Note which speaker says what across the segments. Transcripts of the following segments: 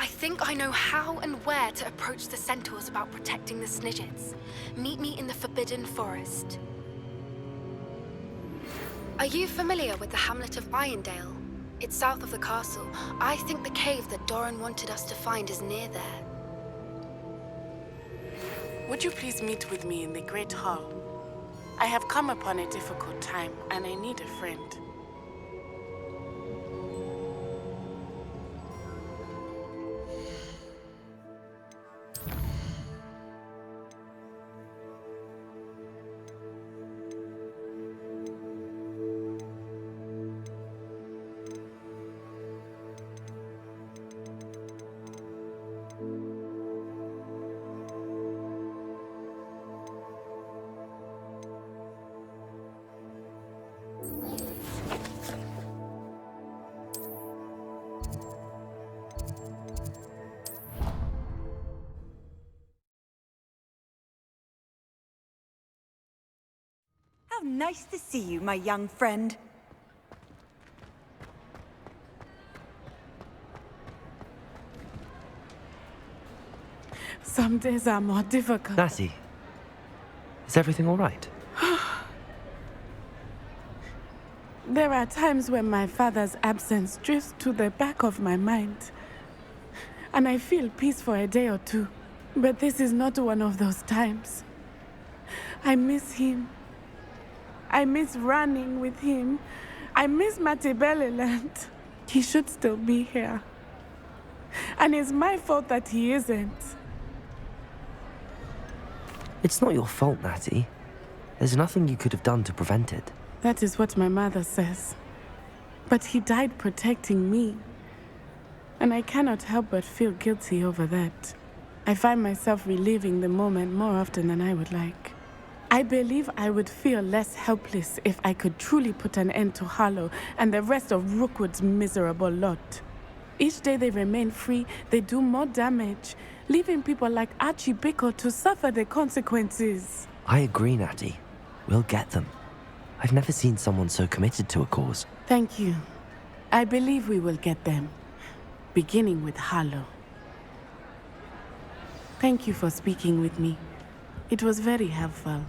Speaker 1: I think I know how and where to approach the centaurs about protecting the Snidgets. Meet me in the Forbidden Forest. Are you familiar with the hamlet of Irondale? It's south of the castle. I think the cave that Doran wanted us to find is near there.
Speaker 2: Would you please meet with me in the Great Hall? I have come upon a difficult time, and I need a friend.
Speaker 3: How nice to see you, my young friend.
Speaker 2: Some days are more difficult.
Speaker 4: Natty, is everything all right?
Speaker 2: There are times when my father's absence drifts to the back of my mind, and I feel peace for a day or two. But this is not one of those times. I miss him. I miss running with him. I miss Matibeleland. He should still be here. And it's my fault that he isn't.
Speaker 4: It's not your fault, Natty. There's nothing you could have done to prevent it.
Speaker 2: That is what my mother says. But he died protecting me. And I cannot help but feel guilty over that. I find myself reliving the moment more often than I would like. I believe I would feel less helpless if I could truly put an end to Harlow and the rest of Rookwood's miserable lot. Each day they remain free, they do more damage, leaving people like Archie Bickle to suffer the consequences.
Speaker 4: I agree, Natty. We'll get them. I've never seen someone so committed to a cause.
Speaker 2: Thank you. I believe we will get them, beginning with Harlow. Thank you for speaking with me. It was very helpful.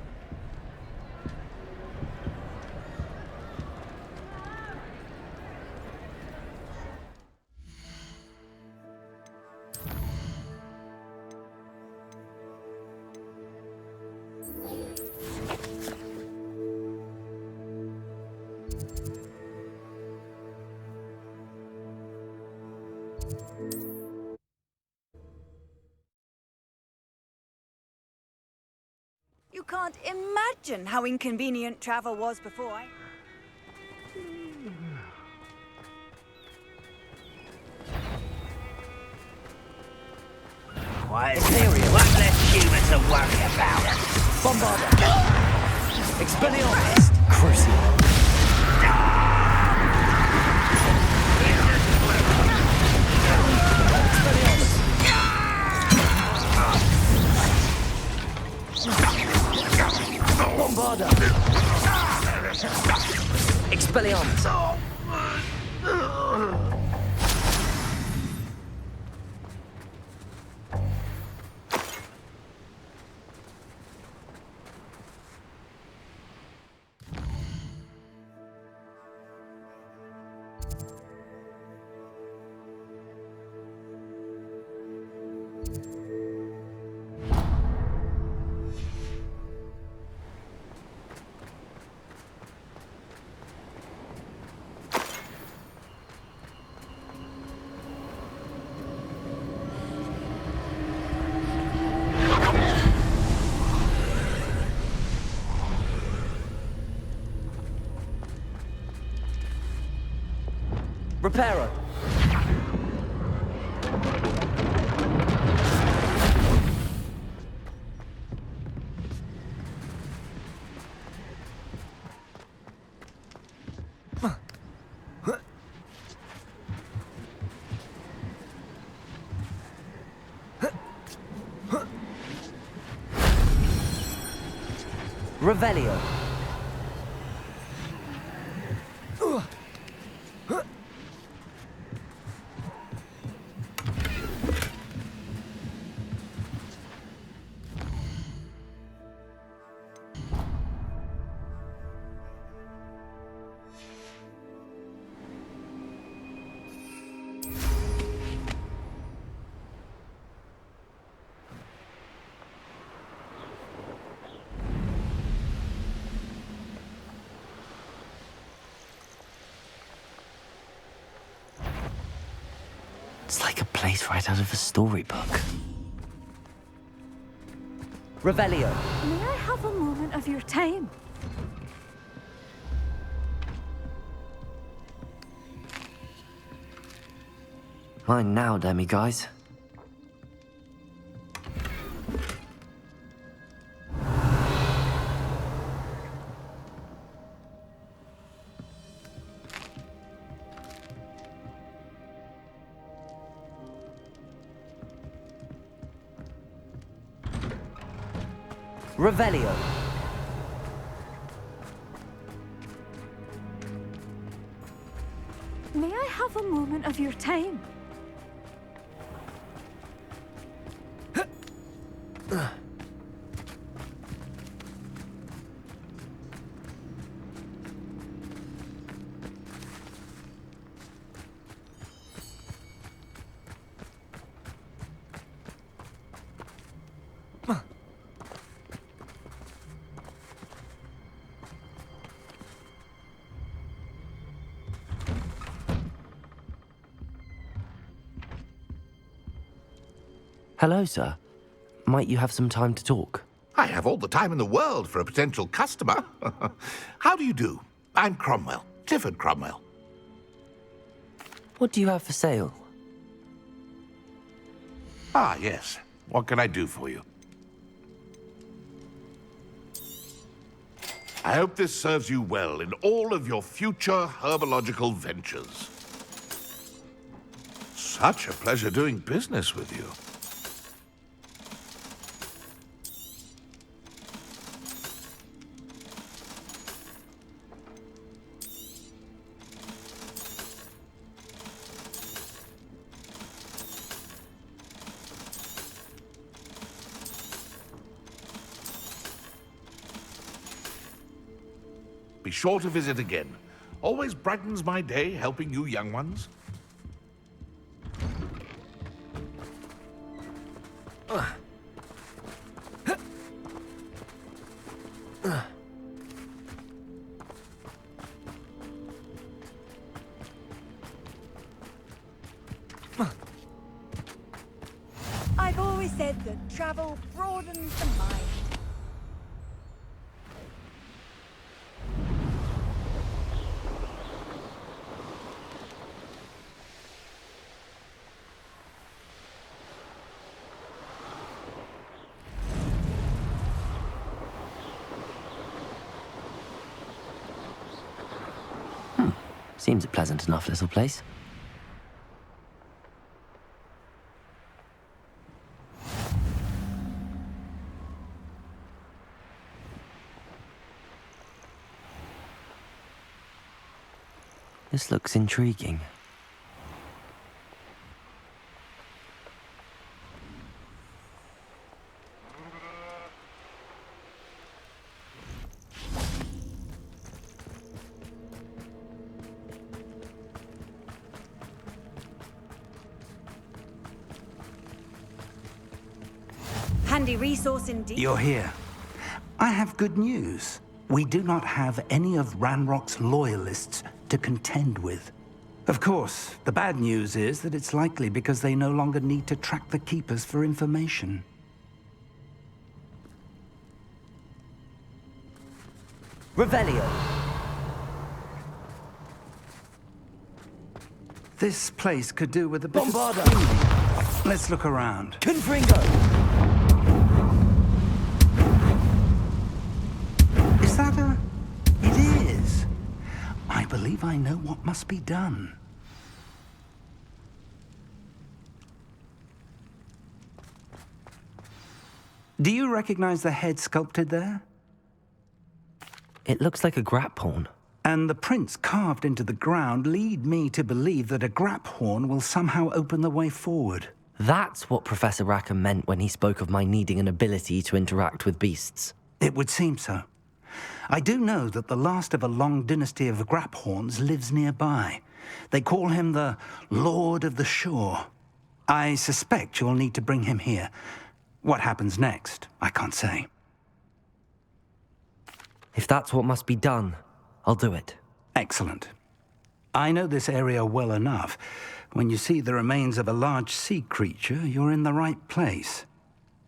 Speaker 3: You can't imagine how inconvenient travel was before I...
Speaker 5: Quiet cereal, one less human to worry about.
Speaker 4: Bombarda! Expelliarmus! Crucible! Bombarda! Expelliarmus! Reparo. Revelio. It's like a place right out of a storybook.
Speaker 5: Revelio.
Speaker 3: May I have a moment of your time?
Speaker 4: Mine now, demiguise.
Speaker 5: Revelio.
Speaker 3: May I have a moment of your time?
Speaker 4: Hello, sir. Might you have some time to talk?
Speaker 6: I have all the time in the world for a potential customer. How do you do? I'm Cromwell, Clifford Cromwell.
Speaker 4: What do you have for sale?
Speaker 6: Ah, yes. What can I do for you? I hope this serves you well in all of your future herbological ventures. Such a pleasure doing business with you. Be sure to visit again. Always brightens my day helping you young ones.
Speaker 3: I've always said that travel broadens the mind.
Speaker 4: Seems a pleasant enough little place. This looks intriguing.
Speaker 3: Handy resource indeed.
Speaker 7: You're here. I have good news. We do not have any of Ranrock's loyalists to contend with. Of course, the bad news is that it's likely because they no longer need to track the Keepers for information.
Speaker 5: Revelio.
Speaker 7: This place could do with a bit
Speaker 5: Bombarda.
Speaker 7: of cleaning. Let's look around.
Speaker 5: Confringo.
Speaker 7: Is that a... It is. I believe I know what must be done. Do you recognize the head sculpted there?
Speaker 4: It looks like a grap horn.
Speaker 7: And the prints carved into the ground lead me to believe that a grap horn will somehow open the way forward.
Speaker 4: That's what Professor Rackham meant when he spoke of my needing an ability to interact with beasts.
Speaker 7: It would seem so. I do know that the last of a long dynasty of grap horns lives nearby. They call him the Lord of the Shore. I suspect you'll need to bring him here. What happens next, I can't say.
Speaker 4: If that's what must be done, I'll do it.
Speaker 7: Excellent. I know this area well enough. When you see the remains of a large sea creature, you're in the right place.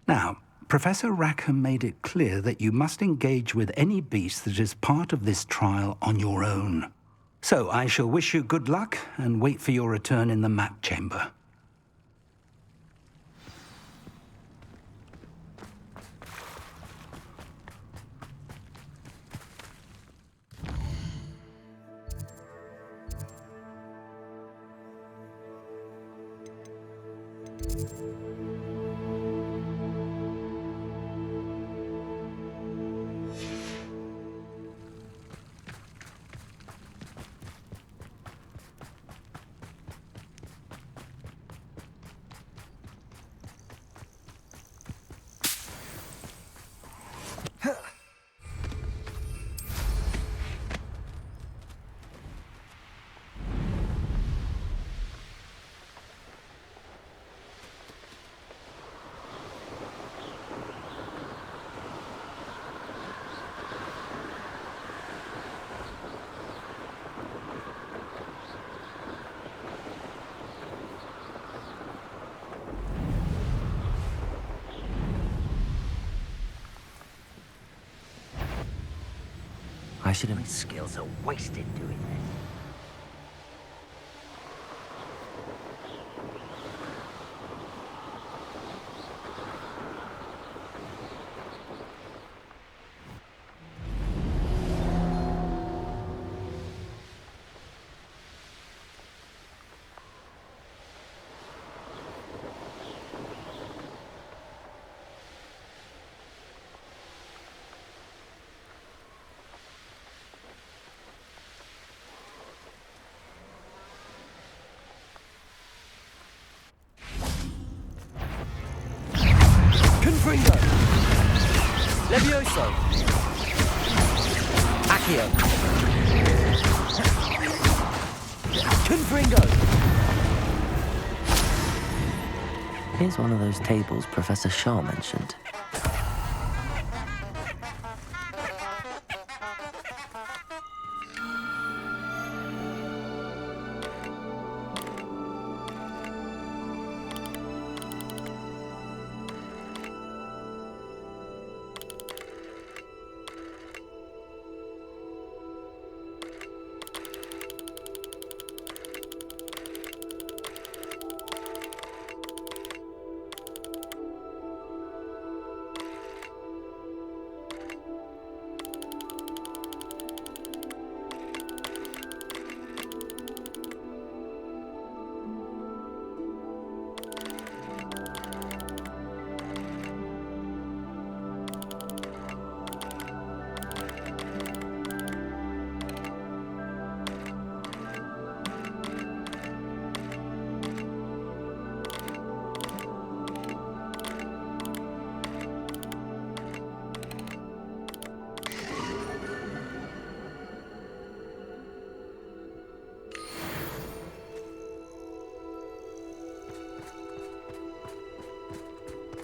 Speaker 7: Now, Professor Rackham made it clear that you must engage with any beast that is part of this trial on your own. So I shall wish you good luck and wait for your return in the map chamber.
Speaker 4: I should have...
Speaker 5: My skills are wasted doing this.
Speaker 4: Confringo! Levioso! Accio! Confringo! Here's one of those tables Professor Shaw mentioned.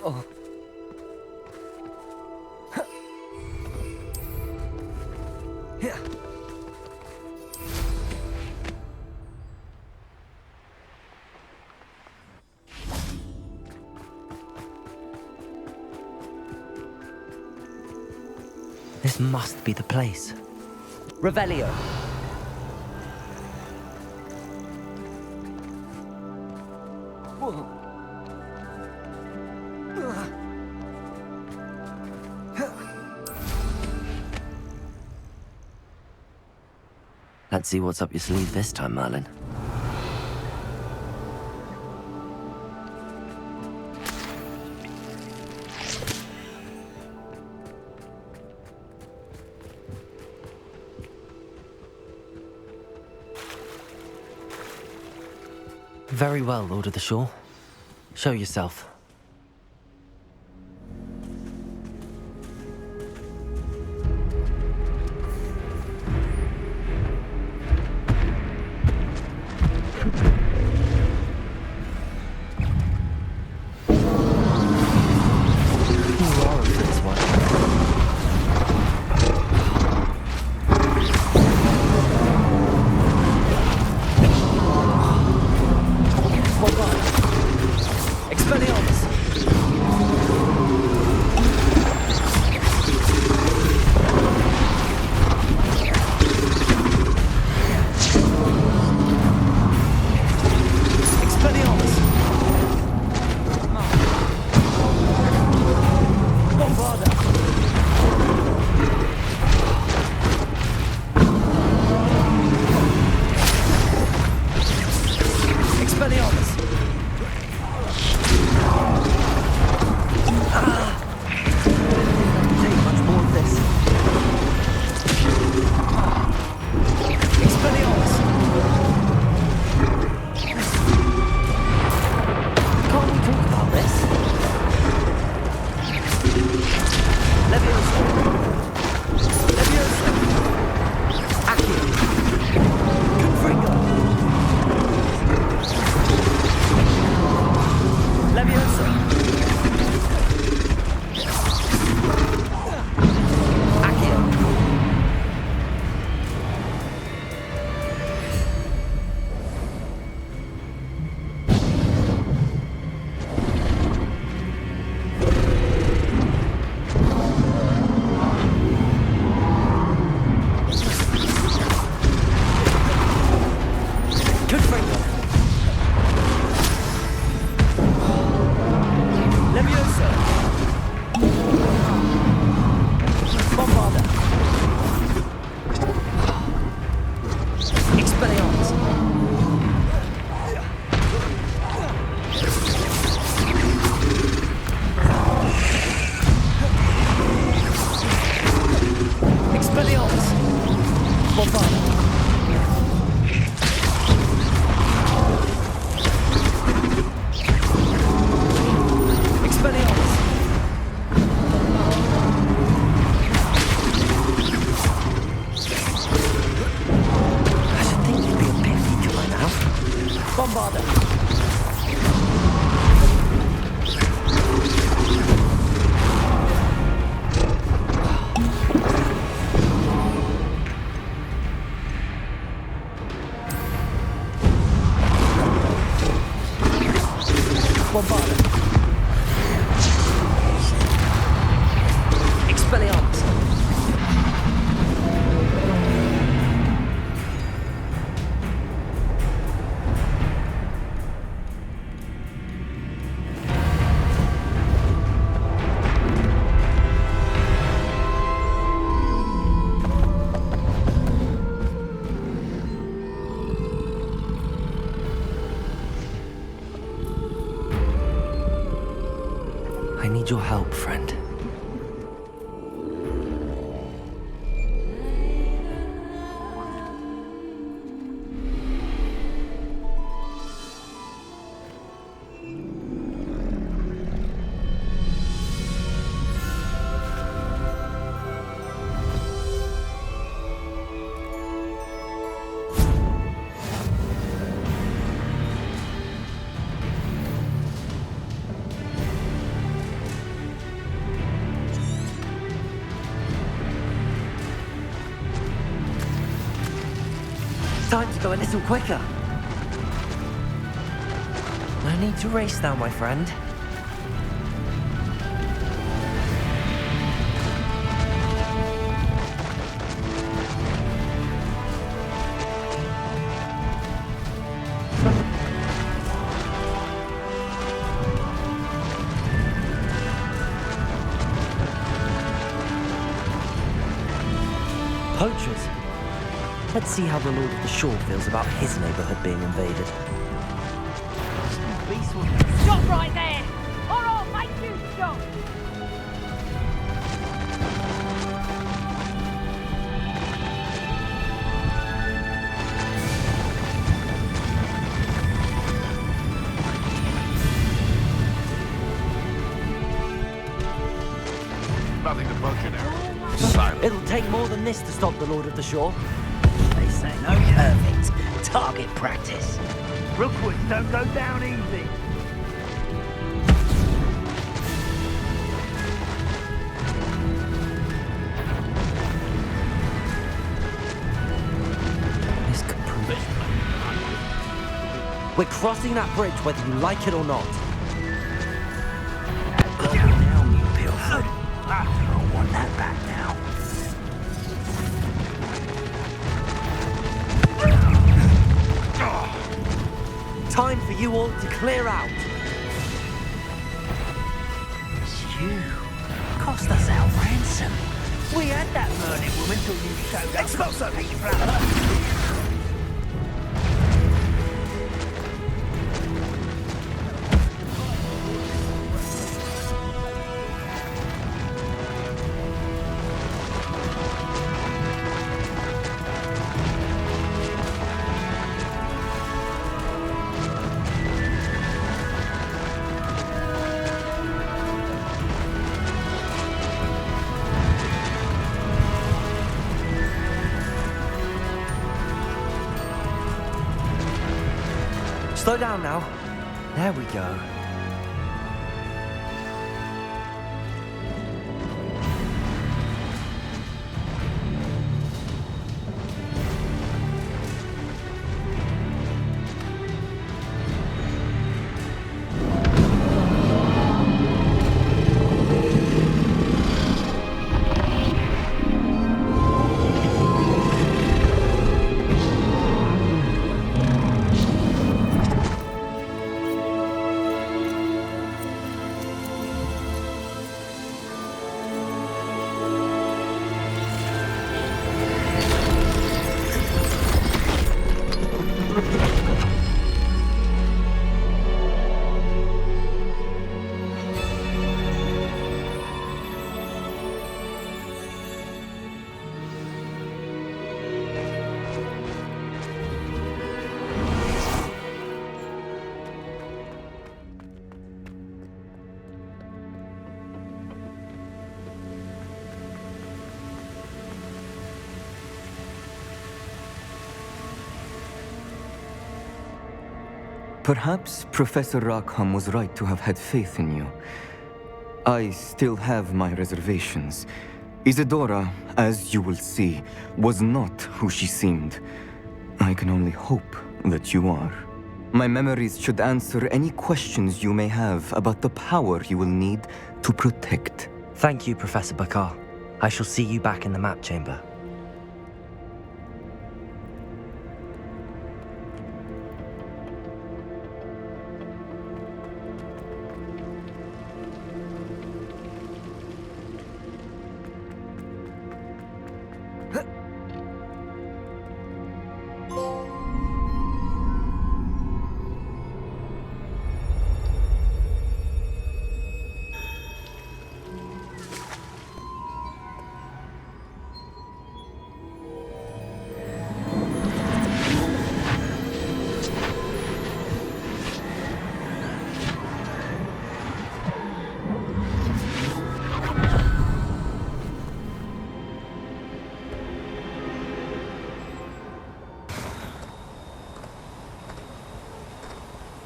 Speaker 4: Oh. Yeah. This must be the place. Revelio. Whoa. Let's see what's up your sleeve this time, Merlin. Very well, Lord of the Shore. Show yourself. Bombard them. Expelliarmus. I need your help, friend. Time to go a little quicker. No need to race now, my friend. Poachers. Let's see how the Lord of the Shore feels about his neighborhood being invaded.
Speaker 8: Stop right there! Or I'll make you stop!
Speaker 6: Nothing to poach in there. Silence.
Speaker 4: It'll take more than this to stop the Lord of the Shore.
Speaker 5: They say no perfect. Target practice. Rookwoods don't go down easy.
Speaker 4: This could prove it. We're crossing that bridge whether you like it or not.
Speaker 5: Go now, you pilfer. You don't want that back now.
Speaker 4: Time for you all to clear out.
Speaker 5: It's you. Cost us our ransom. We had that murdered woman till you showed up. Expulso! Take your flower.
Speaker 4: Slow down now. There we go.
Speaker 9: Perhaps Professor Rackham was right to have had faith in you. I still have my reservations. Isadora, as you will see, was not who she seemed. I can only hope that you are. My memories should answer any questions you may have about the power you will need to protect.
Speaker 4: Thank you, Professor Bakar. I shall see you back in the map chamber.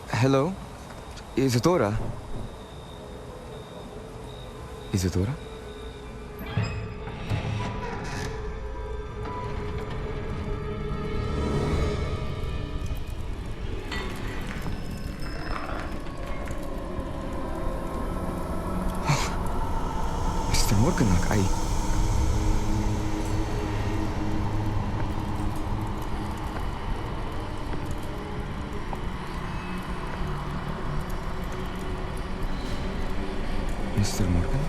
Speaker 9: Hello? Isadora? Isadora? Mr. Morganach, Mr. Morgan?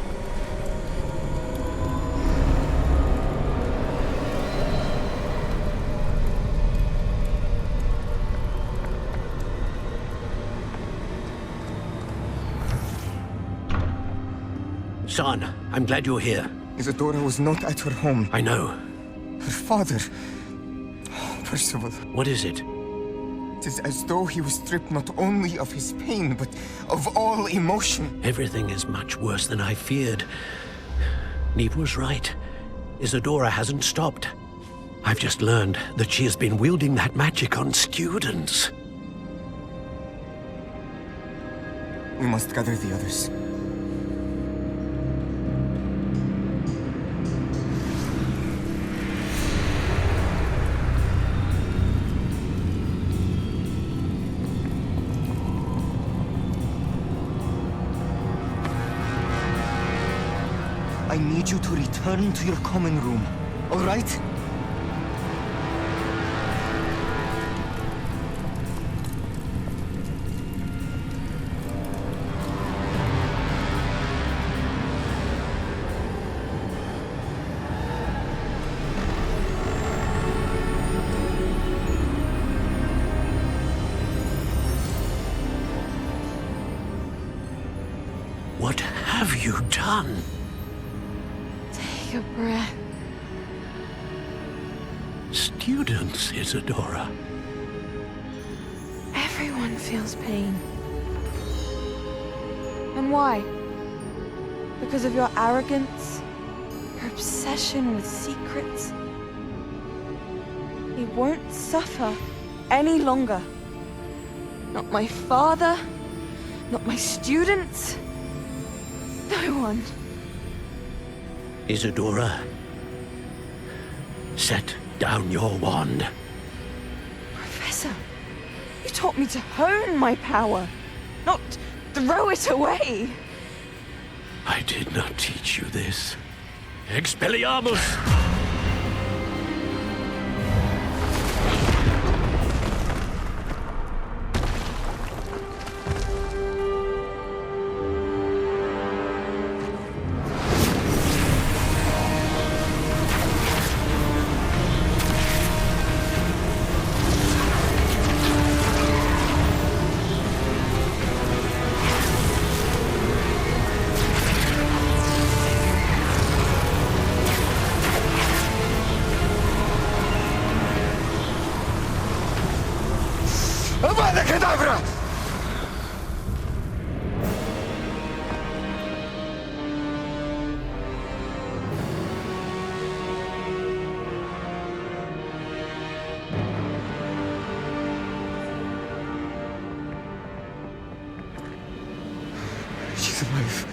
Speaker 5: Son, I'm glad you're here.
Speaker 10: Isadora was not at her home.
Speaker 5: I know.
Speaker 10: Her father... Oh, Percival.
Speaker 5: What is it?
Speaker 10: It is as though he was stripped not only of his pain, but of all emotion.
Speaker 5: Everything is much worse than I feared. Neve was right. Isadora hasn't stopped. I've just learned that she has been wielding that magic on students.
Speaker 10: We must gather the others. I need you to return to your common room, all right?
Speaker 5: What have you done?
Speaker 1: Take a breath.
Speaker 5: Students, Isadora.
Speaker 1: Everyone feels pain. And why? Because of your arrogance? Your obsession with secrets? He won't suffer any longer. Not my father, not my students, no one.
Speaker 5: Isadora, set down your wand.
Speaker 1: Professor, you taught me to hone my power, not throw it away.
Speaker 5: I did not teach you this. Expelliarmus!
Speaker 10: Avada Kedavra! She's alive.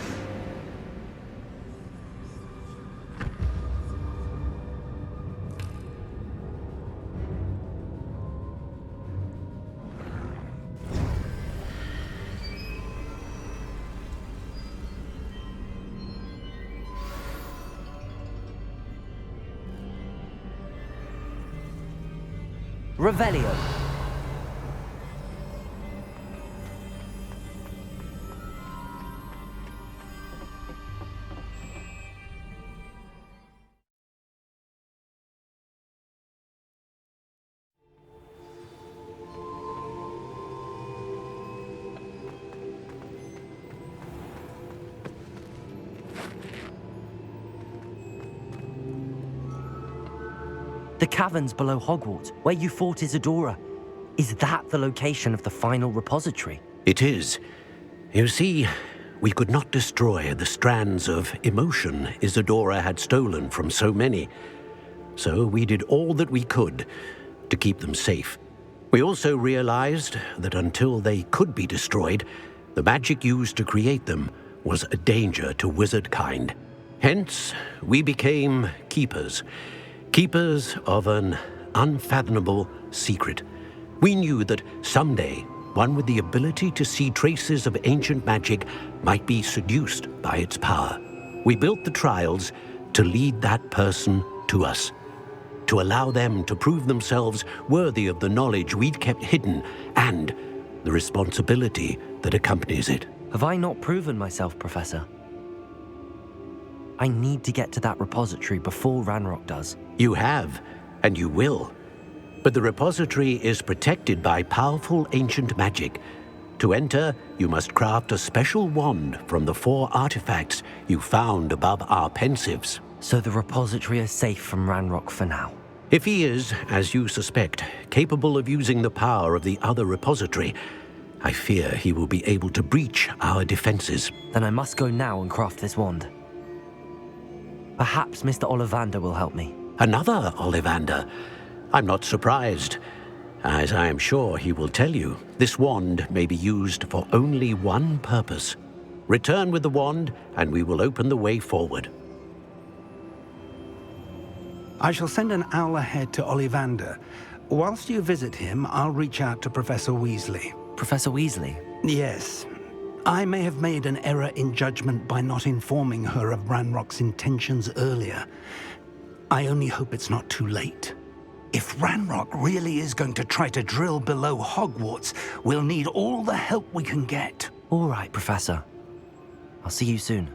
Speaker 4: Revelio. The caverns below Hogwarts, where you fought Isadora. Is that the location of the final repository?
Speaker 5: It is. You see, we could not destroy the strands of emotion Isadora had stolen from so many. So we did all that we could to keep them safe. We also realized that until they could be destroyed, the magic used to create them was a danger to wizard kind. Hence, we became keepers. Keepers of an unfathomable secret. We knew that someday, one with the ability to see traces of ancient magic might be seduced by its power. We built the trials to lead that person to us, to allow them to prove themselves worthy of the knowledge we'd kept hidden and the responsibility that accompanies it.
Speaker 4: Have I not proven myself, Professor? I need to get to that repository before Ranrock does.
Speaker 5: You have, and you will. But the repository is protected by powerful ancient magic. To enter, you must craft a special wand from the 4 artifacts you found above our pensives.
Speaker 4: So the repository is safe from Ranrock for now.
Speaker 5: If he is, as you suspect, capable of using the power of the other repository, I fear he will be able to breach our defenses.
Speaker 4: Then I must go now and craft this wand. Perhaps Mr. Ollivander will help me.
Speaker 5: Another Ollivander? I'm not surprised. As I am sure he will tell you, this wand may be used for only one purpose. Return with the wand, and we will open the way forward.
Speaker 7: I shall send an owl ahead to Ollivander. Whilst you visit him, I'll reach out to Professor Weasley.
Speaker 4: Professor Weasley?
Speaker 7: Yes. I may have made an error in judgment by not informing her of Ranrock's intentions earlier. I only hope it's not too late. If Ranrock really is going to try to drill below Hogwarts, we'll need all the help we can get.
Speaker 4: All right, Professor. I'll see you soon.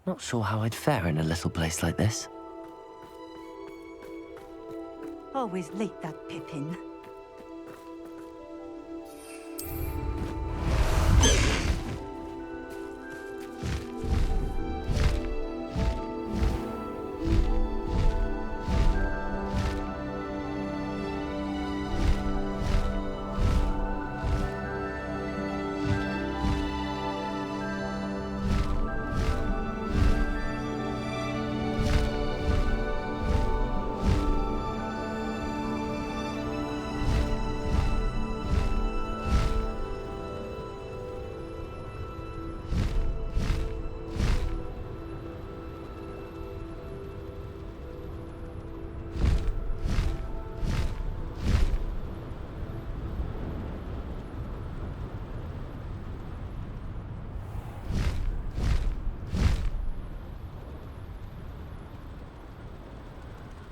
Speaker 4: Not sure how I'd fare in a little place like this.
Speaker 3: Always late, that Pippin.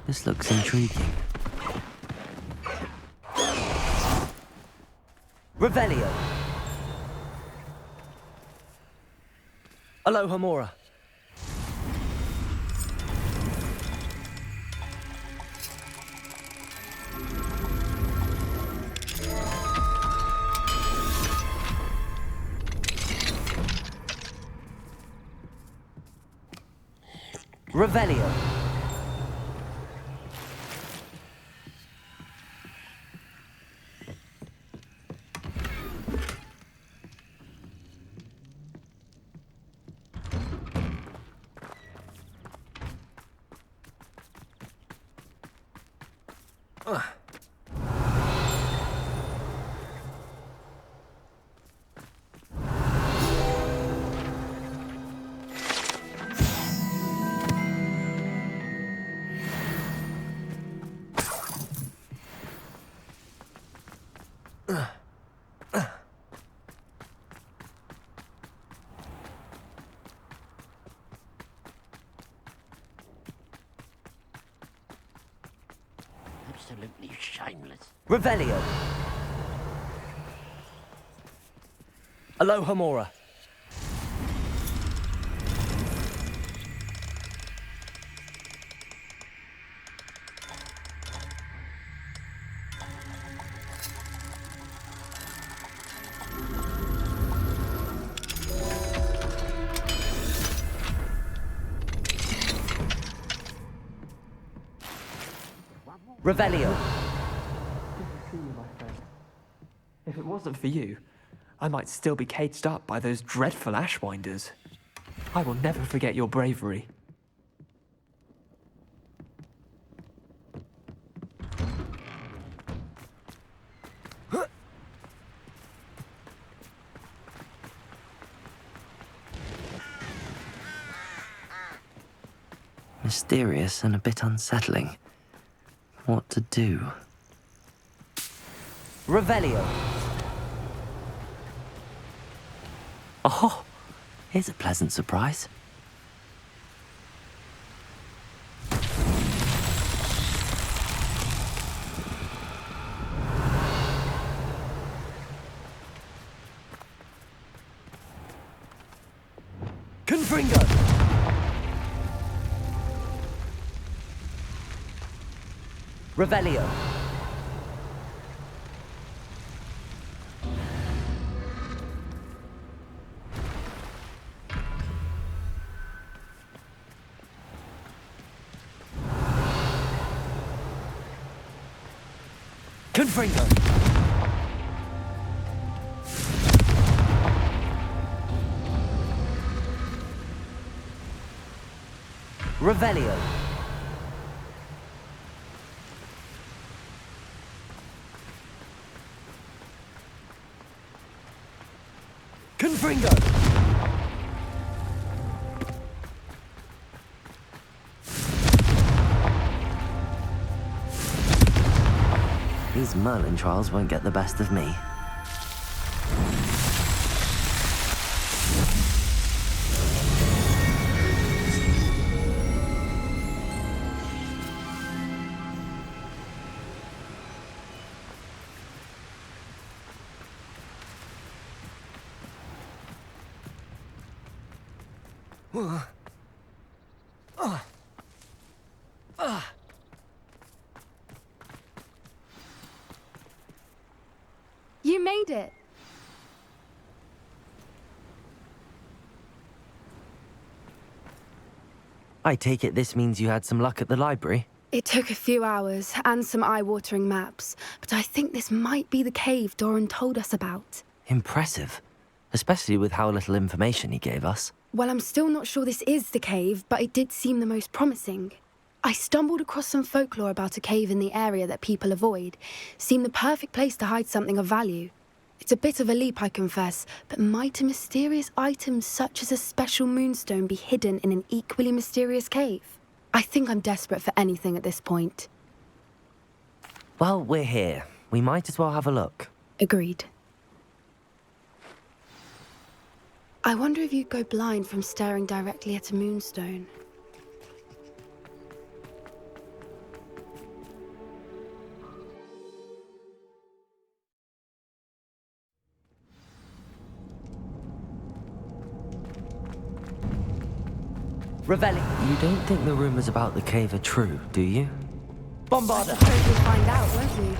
Speaker 4: This looks intriguing. Revelio! Alohomora! Revelio.
Speaker 5: Absolutely shameless.
Speaker 4: Revelio. Aloha Mora. Revelio.
Speaker 11: If it wasn't for you, I might still be caged up by those dreadful Ashwinders. I will never forget your bravery.
Speaker 4: Mysterious and a bit unsettling. What to do? Revelio. Oh, here's a pleasant surprise. Confringo. Revelio. Confringo. Revelio. Confringo. These Merlin trials won't get the best of me.
Speaker 1: You made it.
Speaker 4: I take it this means you had some luck at the library?
Speaker 1: It took a few hours and some eye-watering maps, but I think this might be the cave Doran told us about.
Speaker 4: Impressive. Especially with how little information he gave us.
Speaker 1: Well, I'm still not sure this is the cave, but it did seem the most promising. I stumbled across some folklore about a cave in the area that people avoid. Seemed the perfect place to hide something of value. It's a bit of a leap, I confess, but might a mysterious item such as a special moonstone be hidden in an equally mysterious cave? I think I'm desperate for anything at this point.
Speaker 4: Well, we're here. We might as well have a look.
Speaker 1: Agreed. I wonder if you'd go blind from staring directly at a moonstone.
Speaker 4: Revelli, you don't think the rumors about the cave are true, do you? Bombarda!
Speaker 1: I suppose we'll find out, won't we?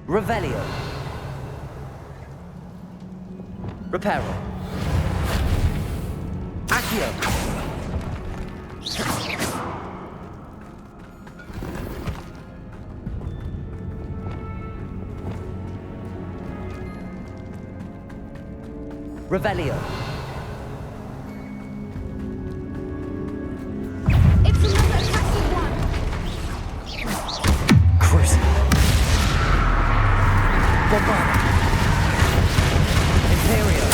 Speaker 4: Revelio. Reparo. Accio. Revelio.
Speaker 1: It's another attacking one.
Speaker 4: Crucible. Bombard. Imperio.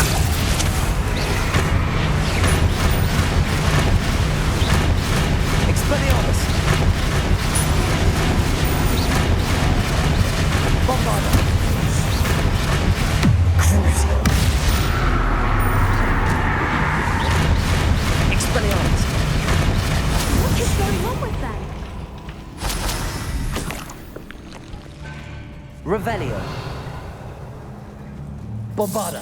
Speaker 4: Expelliarmus. Bombarda. Crucible. Expelliarmus.
Speaker 1: What is going on with them?
Speaker 4: Revelio. Bombarda.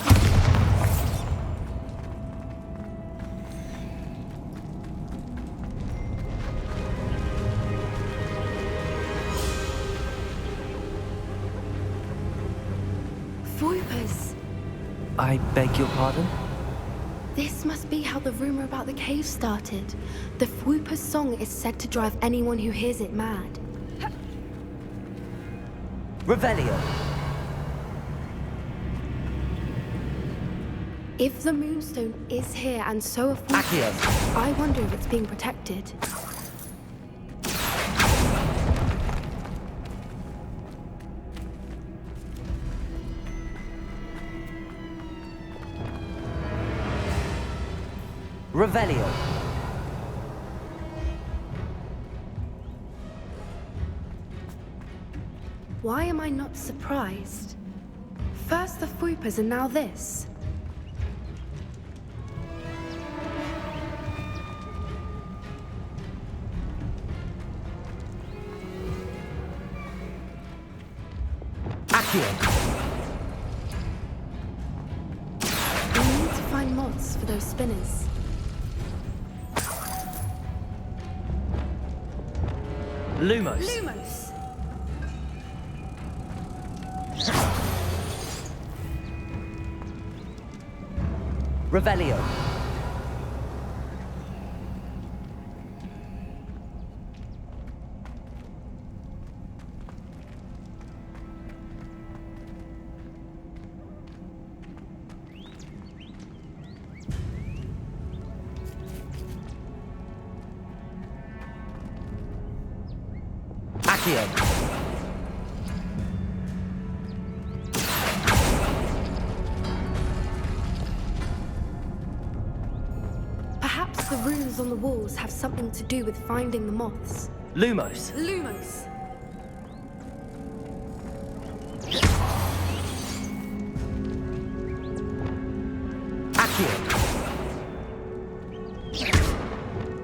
Speaker 1: Voipers.
Speaker 4: I beg your pardon?
Speaker 1: This must be how the rumor about the cave started. The Fwooper's song is said to drive anyone who hears it mad.
Speaker 4: Revelio.
Speaker 1: If the Moonstone is here and so are
Speaker 4: Accio.
Speaker 1: Fwoopers, I wonder if it's being protected.
Speaker 4: Revelio.
Speaker 1: Why am I not surprised? First the Fwoopers and now this.
Speaker 4: Accio.
Speaker 1: We need to find moths for those spinners.
Speaker 4: Lumos.
Speaker 1: Lumos!
Speaker 4: Revelio. Accio.
Speaker 1: Perhaps the runes on the walls have something to do with finding the moths.
Speaker 4: Lumos.
Speaker 1: Lumos!
Speaker 4: Accio.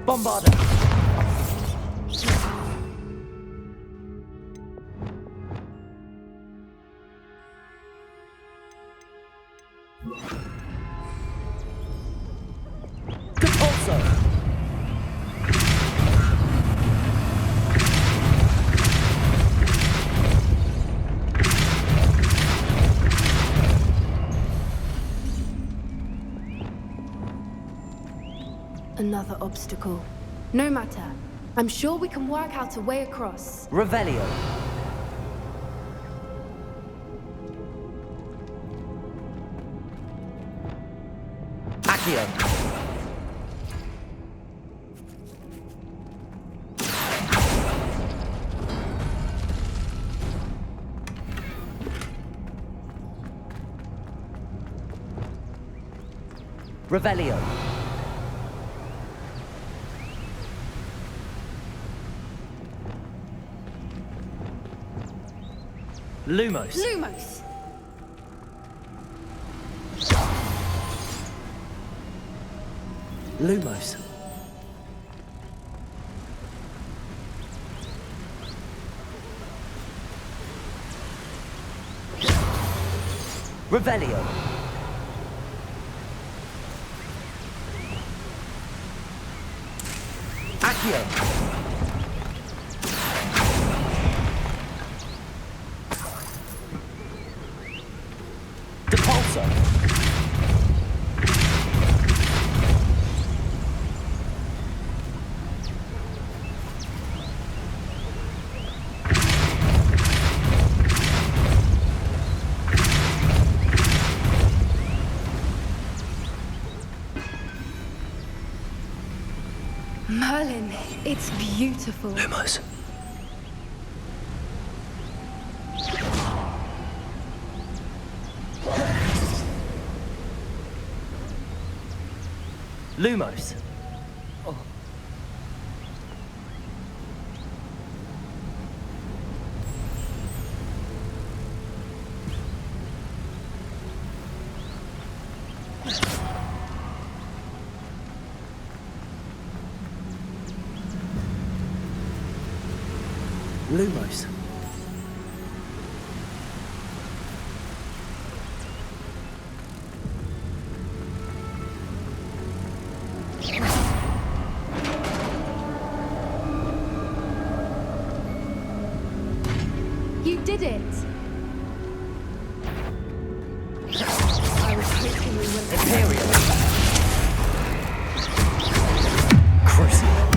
Speaker 4: Bombarda. Compulso.
Speaker 1: Another obstacle. No matter. I'm sure we can work out a way across.
Speaker 4: Revelio. Accio. Revelio. Lumos.
Speaker 1: Lumos!
Speaker 4: Lumos. Revelio. Accio. Depulso.
Speaker 1: Merlin, it's beautiful.
Speaker 4: Lumos. Lumos. Oh. Lumos.
Speaker 1: You did it! I was hoping we wouldn't.
Speaker 4: Imperial. Crucible.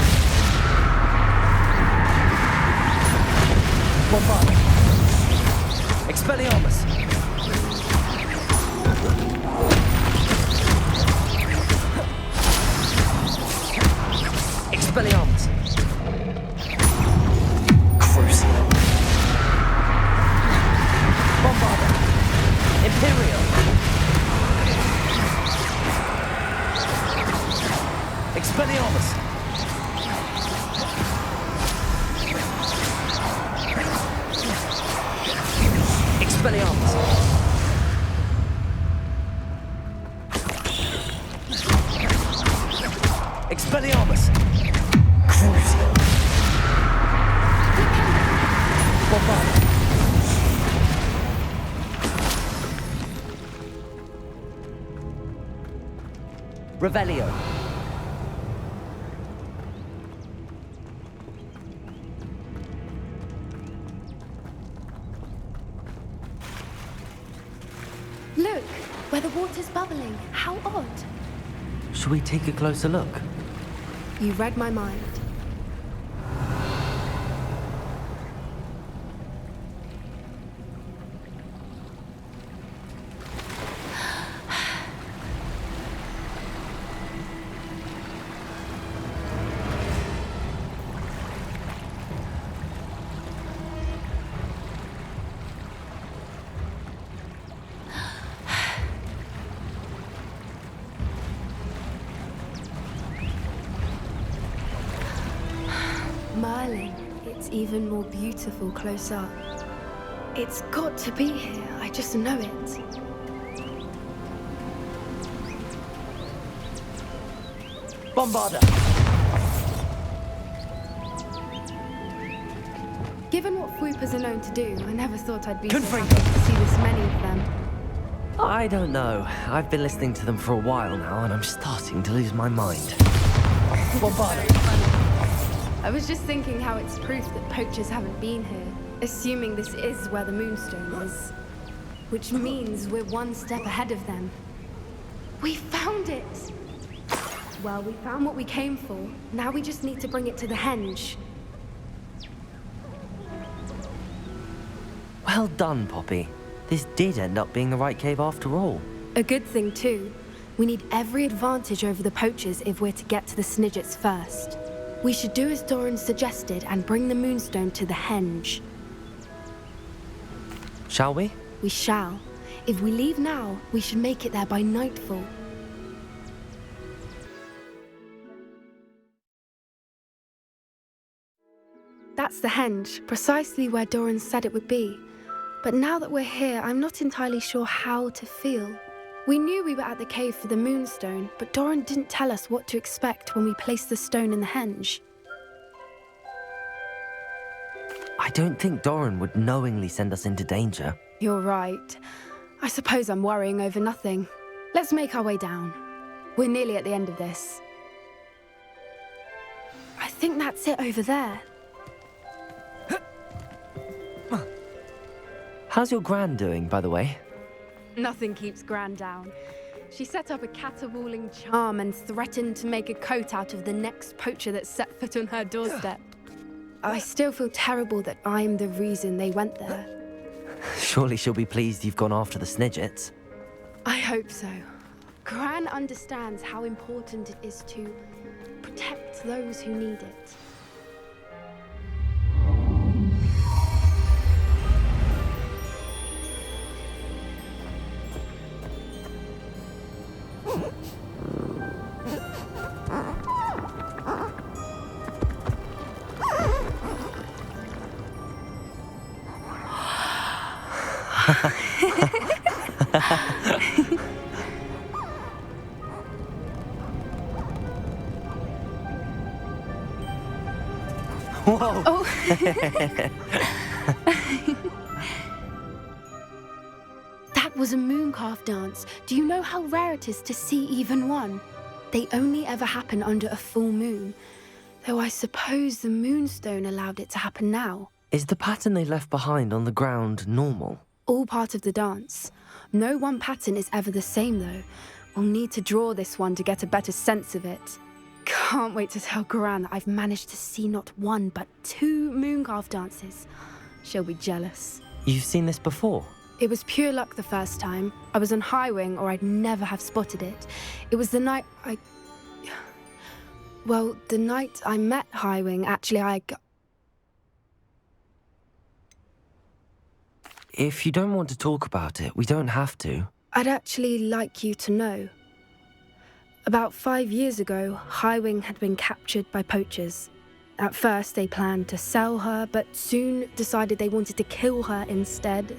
Speaker 4: Bombard. Expelliarmus. Expelliarmus. Crucible. Bombarder. Imperial. Expelliarmus. Expelliarmus. Expelliarmus. Crucible. Bombarder. Revelio.
Speaker 1: Look, where the water's bubbling. How odd.
Speaker 4: Shall we take a closer look?
Speaker 1: You read my mind. Merlin, it's even more beautiful close up. It's got to be here, I just know it.
Speaker 4: Bombarder.
Speaker 1: Given what Fwoopers are known to do, I never thought I'd be
Speaker 4: Confringo.
Speaker 1: so happy to see this many of them.
Speaker 4: I don't know. I've been listening to them for a while now, and I'm starting to lose my mind. Bombarder.
Speaker 1: I was just thinking how it's proof that poachers haven't been here, assuming this is where the Moonstone is. Which means we're one step ahead of them. We found it! Well, we found what we came for. Now we just need to bring it to the henge.
Speaker 4: Well done, Poppy. This did end up being the right cave after all.
Speaker 1: A good thing, too. We need every advantage over the poachers if we're to get to the Snidgets first. We should do as Doran suggested and bring the Moonstone to the henge.
Speaker 4: Shall we?
Speaker 1: We shall. If we leave now, we should make it there by nightfall. That's the henge, precisely where Doran said it would be. But now that we're here, I'm not entirely sure how to feel. We knew we were at the cave for the Moonstone, but Doran didn't tell us what to expect when we placed the stone in the henge.
Speaker 4: I don't think Doran would knowingly send us into danger.
Speaker 1: You're right. I suppose I'm worrying over nothing. Let's make our way down. We're nearly at the end of this. I think that's it over there.
Speaker 4: How's your Gran doing, by the way?
Speaker 1: Nothing keeps Gran down. She set up a caterwauling charm and threatened to make a coat out of the next poacher that set foot on her doorstep. I still feel terrible that I'm the reason they went there.
Speaker 4: Surely she'll be pleased you've gone after the Snidgets.
Speaker 1: I hope so. Gran understands how important it is to protect those who need it.
Speaker 4: Whoa!
Speaker 1: Oh. That was a mooncalf dance. Do you know how rare it is to see even one? They only ever happen under a full moon. Though I suppose the moonstone allowed it to happen now.
Speaker 4: Is the pattern they left behind on the ground normal?
Speaker 1: All part of the dance. No one pattern is ever the same, though. We'll need to draw this one to get a better sense of it. Can't wait to tell Gran that I've managed to see not one, but 2 mooncalf dances. She'll be jealous.
Speaker 4: You've seen this before?
Speaker 1: It was pure luck the first time. I was on Highwing, or I'd never have spotted it. It was the night Well, the night I met Highwing, actually,
Speaker 4: If you don't want to talk about it, we don't have to.
Speaker 1: I'd actually like you to know. About 5 years ago, Highwing had been captured by poachers. At first, they planned to sell her, but soon decided they wanted to kill her instead.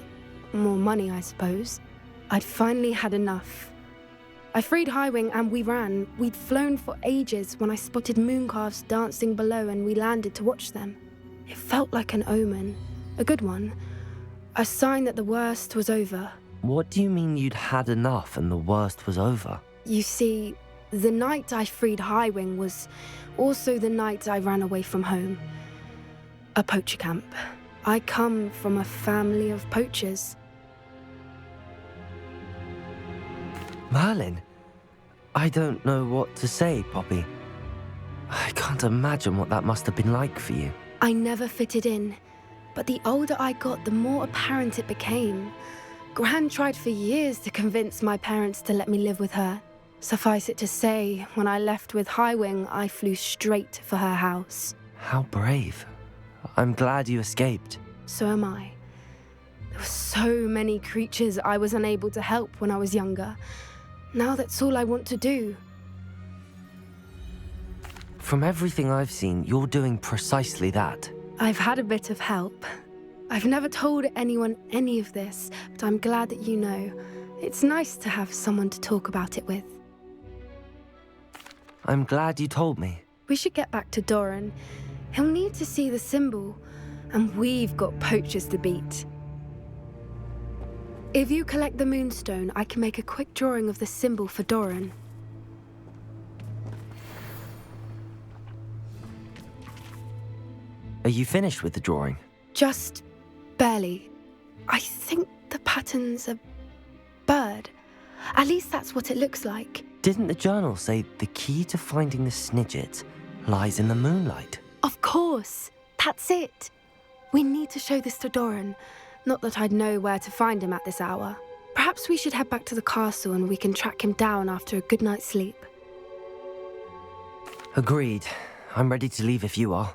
Speaker 1: More money, I suppose. I'd finally had enough. I freed Highwing and we ran. We'd flown for ages when I spotted mooncalves dancing below and we landed to watch them. It felt like an omen. A good one. A sign that the worst was over.
Speaker 4: What do you mean you'd had enough and the worst was over?
Speaker 1: You see, the night I freed Highwing was also the night I ran away from home. A poacher camp. I come from a family of poachers.
Speaker 4: Merlin? I don't know what to say, Poppy. I can't imagine what that must have been like for you.
Speaker 1: I never fitted in, but the older I got, the more apparent it became. Gran tried for years to convince my parents to let me live with her. Suffice it to say, when I left with Highwing, I flew straight for her house.
Speaker 4: How brave. I'm glad you escaped.
Speaker 1: So am I. There were so many creatures I was unable to help when I was younger. Now that's all I want to do.
Speaker 4: From everything I've seen, you're doing precisely that.
Speaker 1: I've had a bit of help. I've never told anyone any of this, but I'm glad that you know. It's nice to have someone to talk about it with.
Speaker 4: I'm glad you told me.
Speaker 1: We should get back to Doran. He'll need to see the symbol, and we've got poachers to beat. If you collect the moonstone, I can make a quick drawing of the symbol for Doran.
Speaker 4: Are you finished with the drawing?
Speaker 1: Just barely. I think the pattern's a bird. At least that's what it looks like.
Speaker 4: Didn't the journal say the key to finding the Snidget lies in the moonlight?
Speaker 1: Of course. That's it. We need to show this to Doran. Not that I'd know where to find him at this hour. Perhaps we should head back to the castle and we can track him down after a good night's sleep.
Speaker 4: Agreed. I'm ready to leave if you are.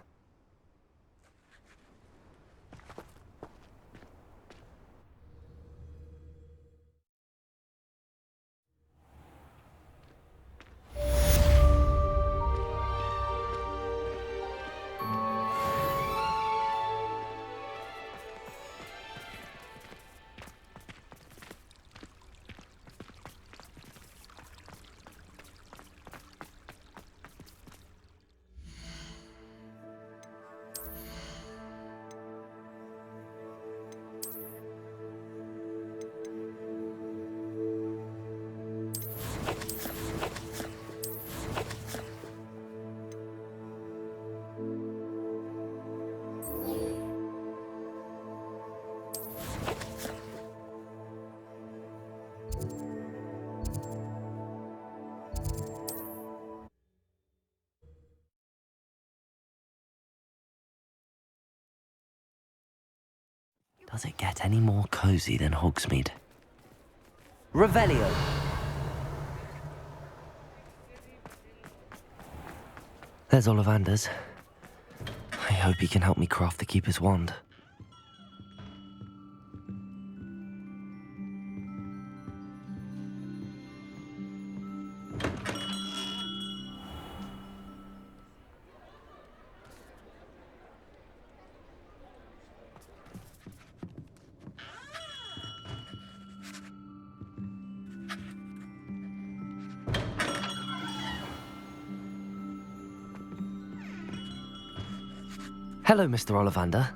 Speaker 4: Does it get any more cozy than Hogsmeade? Revelio! There's Ollivander's. I hope he can help me craft the Keeper's wand. Hello, Mr. Ollivander.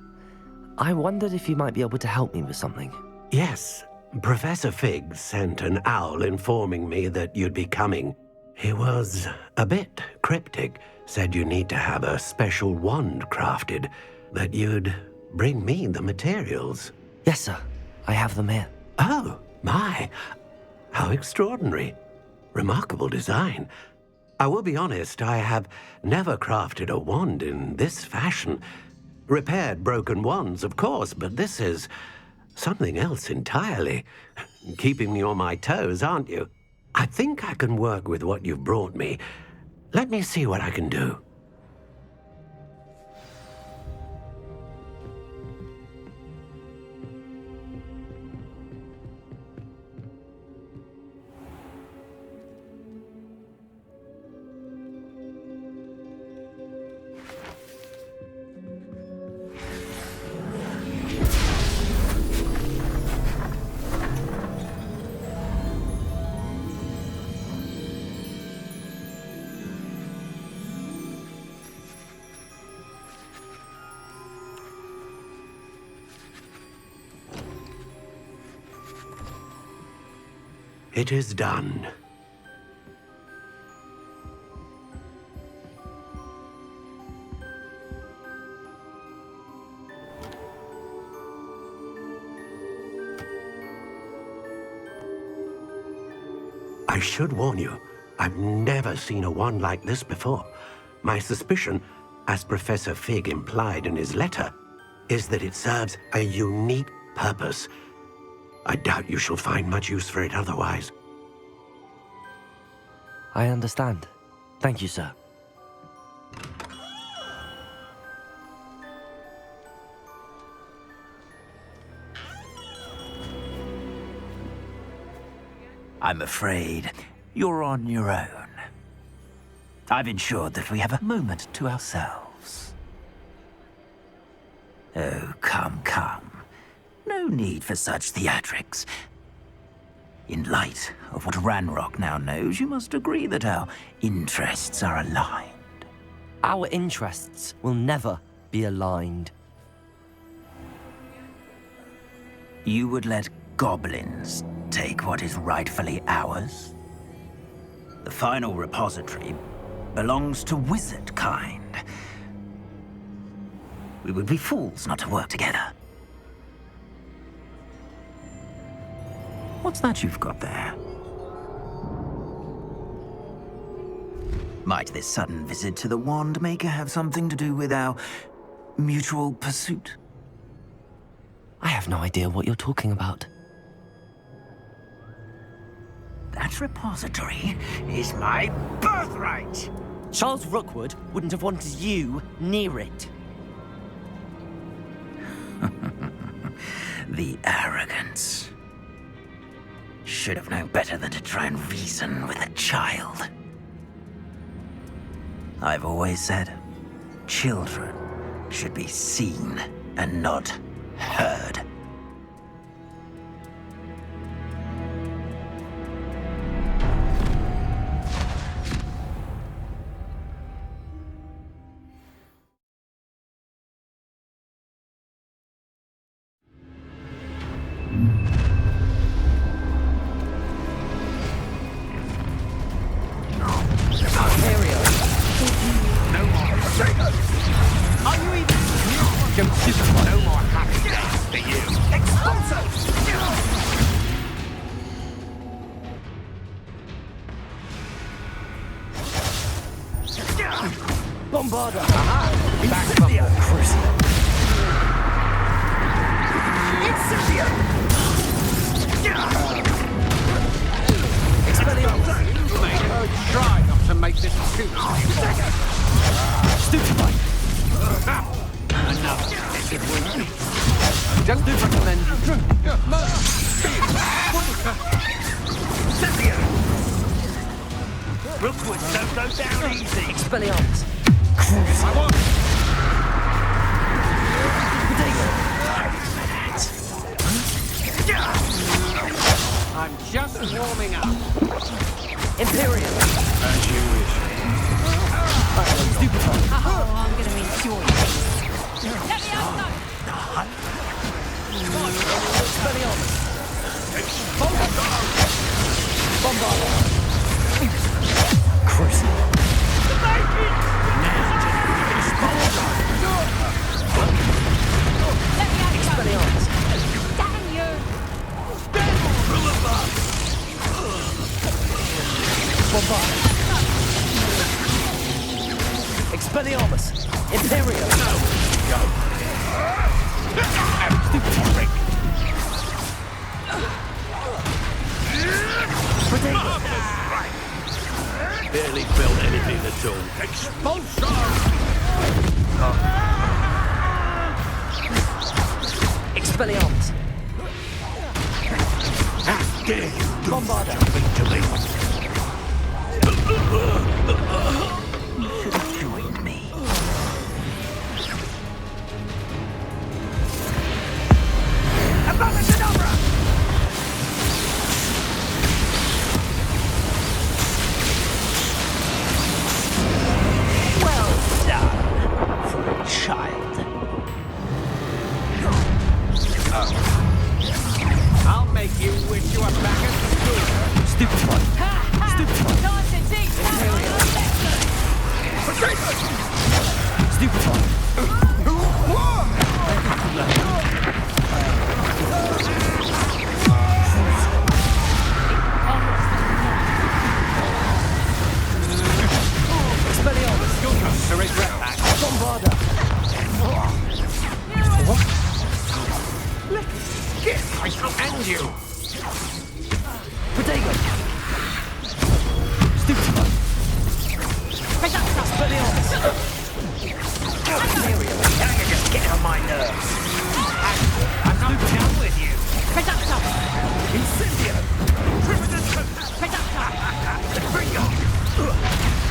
Speaker 4: I wondered if you might be able to help me with something.
Speaker 5: Yes, Professor Fig sent an owl informing me that you'd be coming. He was a bit cryptic, said you need to have a special wand crafted, that you'd bring me the materials.
Speaker 4: Yes, sir. I have them here.
Speaker 5: Oh, my. How extraordinary. Remarkable design. I will be honest, I have never crafted a wand in this fashion. Repaired broken wands, of course, but this is something else entirely. Keeping me on my toes, aren't you? I think I can work with what you've brought me. Let me see what I can do. It is done. I should warn you, I've never seen a wand like this before. My suspicion, as Professor Fig implied in his letter, is that it serves a unique purpose. I doubt you shall find much use for it otherwise.
Speaker 4: I understand. Thank you, sir.
Speaker 12: I'm afraid you're on your own. I've ensured that we have a moment to ourselves. Oh, come, come. No need for such theatrics. In light of what Ranrock now knows, you must agree that our interests are aligned.
Speaker 4: Our interests will never be aligned.
Speaker 12: You would let goblins take what is rightfully ours? The final repository belongs to wizard kind. We would be fools not to work together. What's that you've got there? Might this sudden visit to the Wand Maker have something to do with our mutual pursuit?
Speaker 4: I have no idea what you're talking about.
Speaker 12: That repository is my birthright!
Speaker 4: Charles Rookwood wouldn't have wanted you near it.
Speaker 12: The arrogance. Should have known better than to try and reason with a child. I've always said, children should be seen and not heard.
Speaker 4: Bombarder! Aha! Back from the crucible.
Speaker 12: Incendio!
Speaker 13: Expelliarmus! Try not to make this too
Speaker 11: Stupefy!
Speaker 13: Just do recommend.
Speaker 12: Rookwood don't go down easy.
Speaker 4: Expelliarmus!
Speaker 13: I'm just warming up.
Speaker 4: Imperium!
Speaker 13: As you wish.
Speaker 11: Stupefy!
Speaker 8: Oh, I'm gonna enjoy this. Let me out now!
Speaker 4: Expelliarmus!
Speaker 11: Bombarda!
Speaker 4: Crucible!
Speaker 8: Let me out now!
Speaker 4: Expelliarmus!
Speaker 8: Damn you!
Speaker 4: Bombarda! Expelliarmus! Imperium!
Speaker 5: Barely felt anything at all.
Speaker 4: Expelliarmus!
Speaker 5: How dare you
Speaker 4: Bombarda!
Speaker 5: speak to me?
Speaker 12: You should have joined me. Well done for a child.
Speaker 13: I'll make you wish you were back at school.
Speaker 11: Stupefy! Stupefy!
Speaker 8: Time to teach Harry a lesson!
Speaker 11: Stupefy!
Speaker 4: Expelliarmus!
Speaker 13: To regret that.
Speaker 4: Bombarda!
Speaker 13: I shall end you.
Speaker 4: Protego!
Speaker 11: Stupefy!
Speaker 4: Expelliarmus! Imperium!
Speaker 12: Now you're just getting on my nerves.
Speaker 13: I'm not done with you.
Speaker 12: Incendio! Bring on!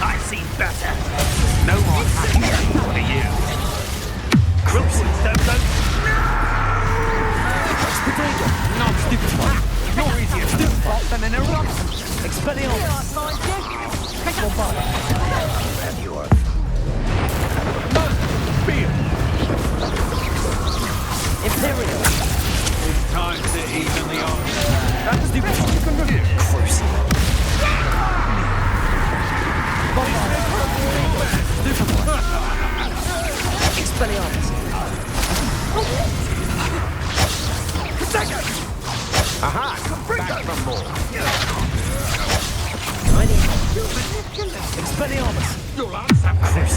Speaker 12: I've seen better. No more happy for you. Crookswood don't go.
Speaker 4: Protego!
Speaker 11: Not Stupefy!
Speaker 13: You're easier to spot than an eruption.
Speaker 4: Expelliarmus! Bombarda!
Speaker 12: And yours.
Speaker 4: Imperium!
Speaker 13: It's time to even the odds.
Speaker 4: Stupefy! Crucible! Bombarda! Stupefy! Expelliarmus!
Speaker 13: Aha! Back from more.
Speaker 4: Expelliarmus!
Speaker 13: You'll answer for this.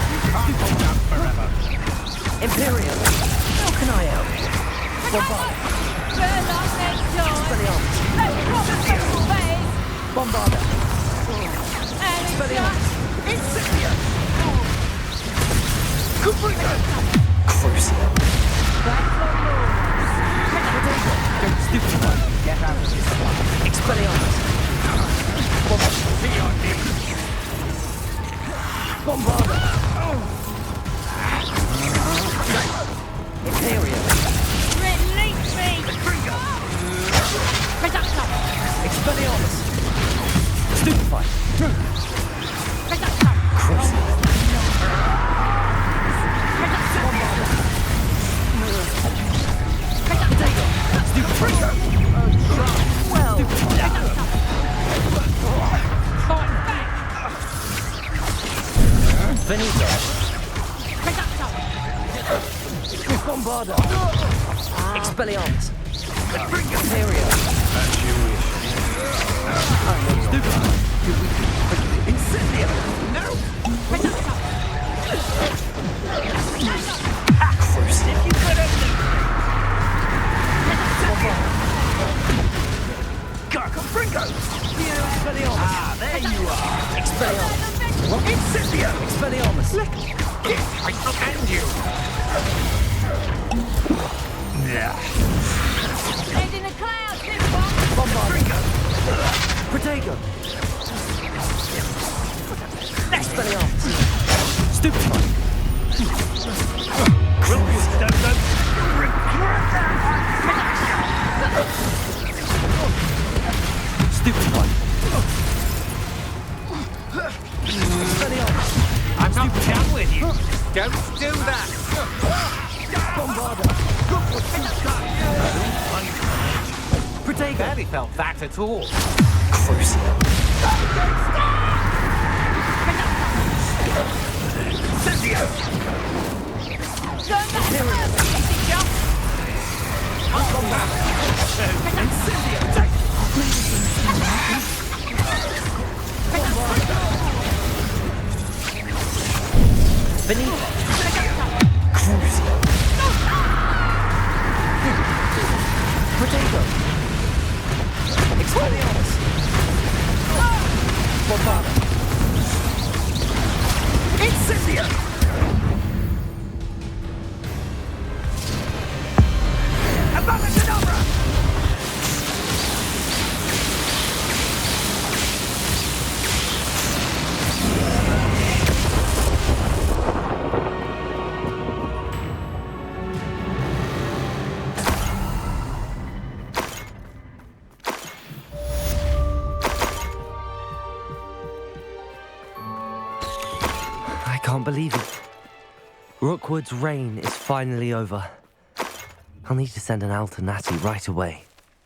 Speaker 13: You can't hold out forever.
Speaker 4: Imperium! How can I help? Bombarda! Expelliarmus! Bombarda! Expelliarmus! Crucible!
Speaker 11: Stupefy!
Speaker 13: Get out of this one.
Speaker 4: Expelliarmus! Bombarda! Imperium!
Speaker 8: Release me!
Speaker 4: Expelliarmus! Stupefy! Crucible!
Speaker 12: Well done.
Speaker 4: Veneto! Bombarda! Expelliarmus! Imperium!
Speaker 13: As you wish.
Speaker 11: Stupefy!
Speaker 12: Incendio! No! First, if you could have... Garco Bringo!
Speaker 4: Expelliarmus!
Speaker 12: Ah, there you are.
Speaker 4: Incendio! Expelliarmus!
Speaker 13: I shall end you!
Speaker 8: Head in the clouds, this one!
Speaker 4: Bombard! Protego! Expelliarmus! Stupefy!
Speaker 13: Will you stand them?
Speaker 4: Stupefy! Expelliarmus!
Speaker 13: I'm not done with you! Don't do that!
Speaker 4: Bombarda! Look what you've got! Protego!
Speaker 13: Barely felt that at all.
Speaker 4: Crucial! Benito! Crucial! Protego! Expelliarmus! Bombarda! Incendio! Abracadabra! I can't believe it. Rookwood's reign is finally over. I'll need to send an Alternati right away.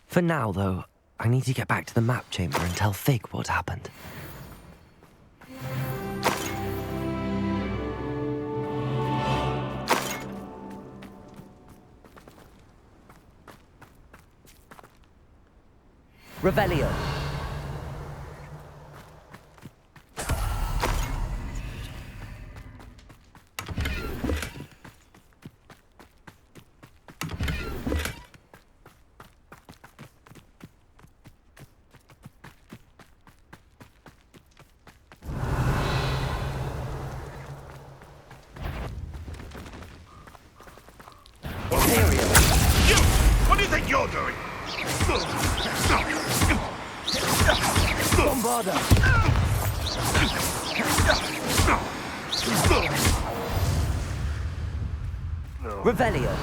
Speaker 4: For now, though, I need to get back to the map chamber and tell Fig what happened. Revelio.
Speaker 13: What do you think you're doing?
Speaker 4: Bombarda! Revelio.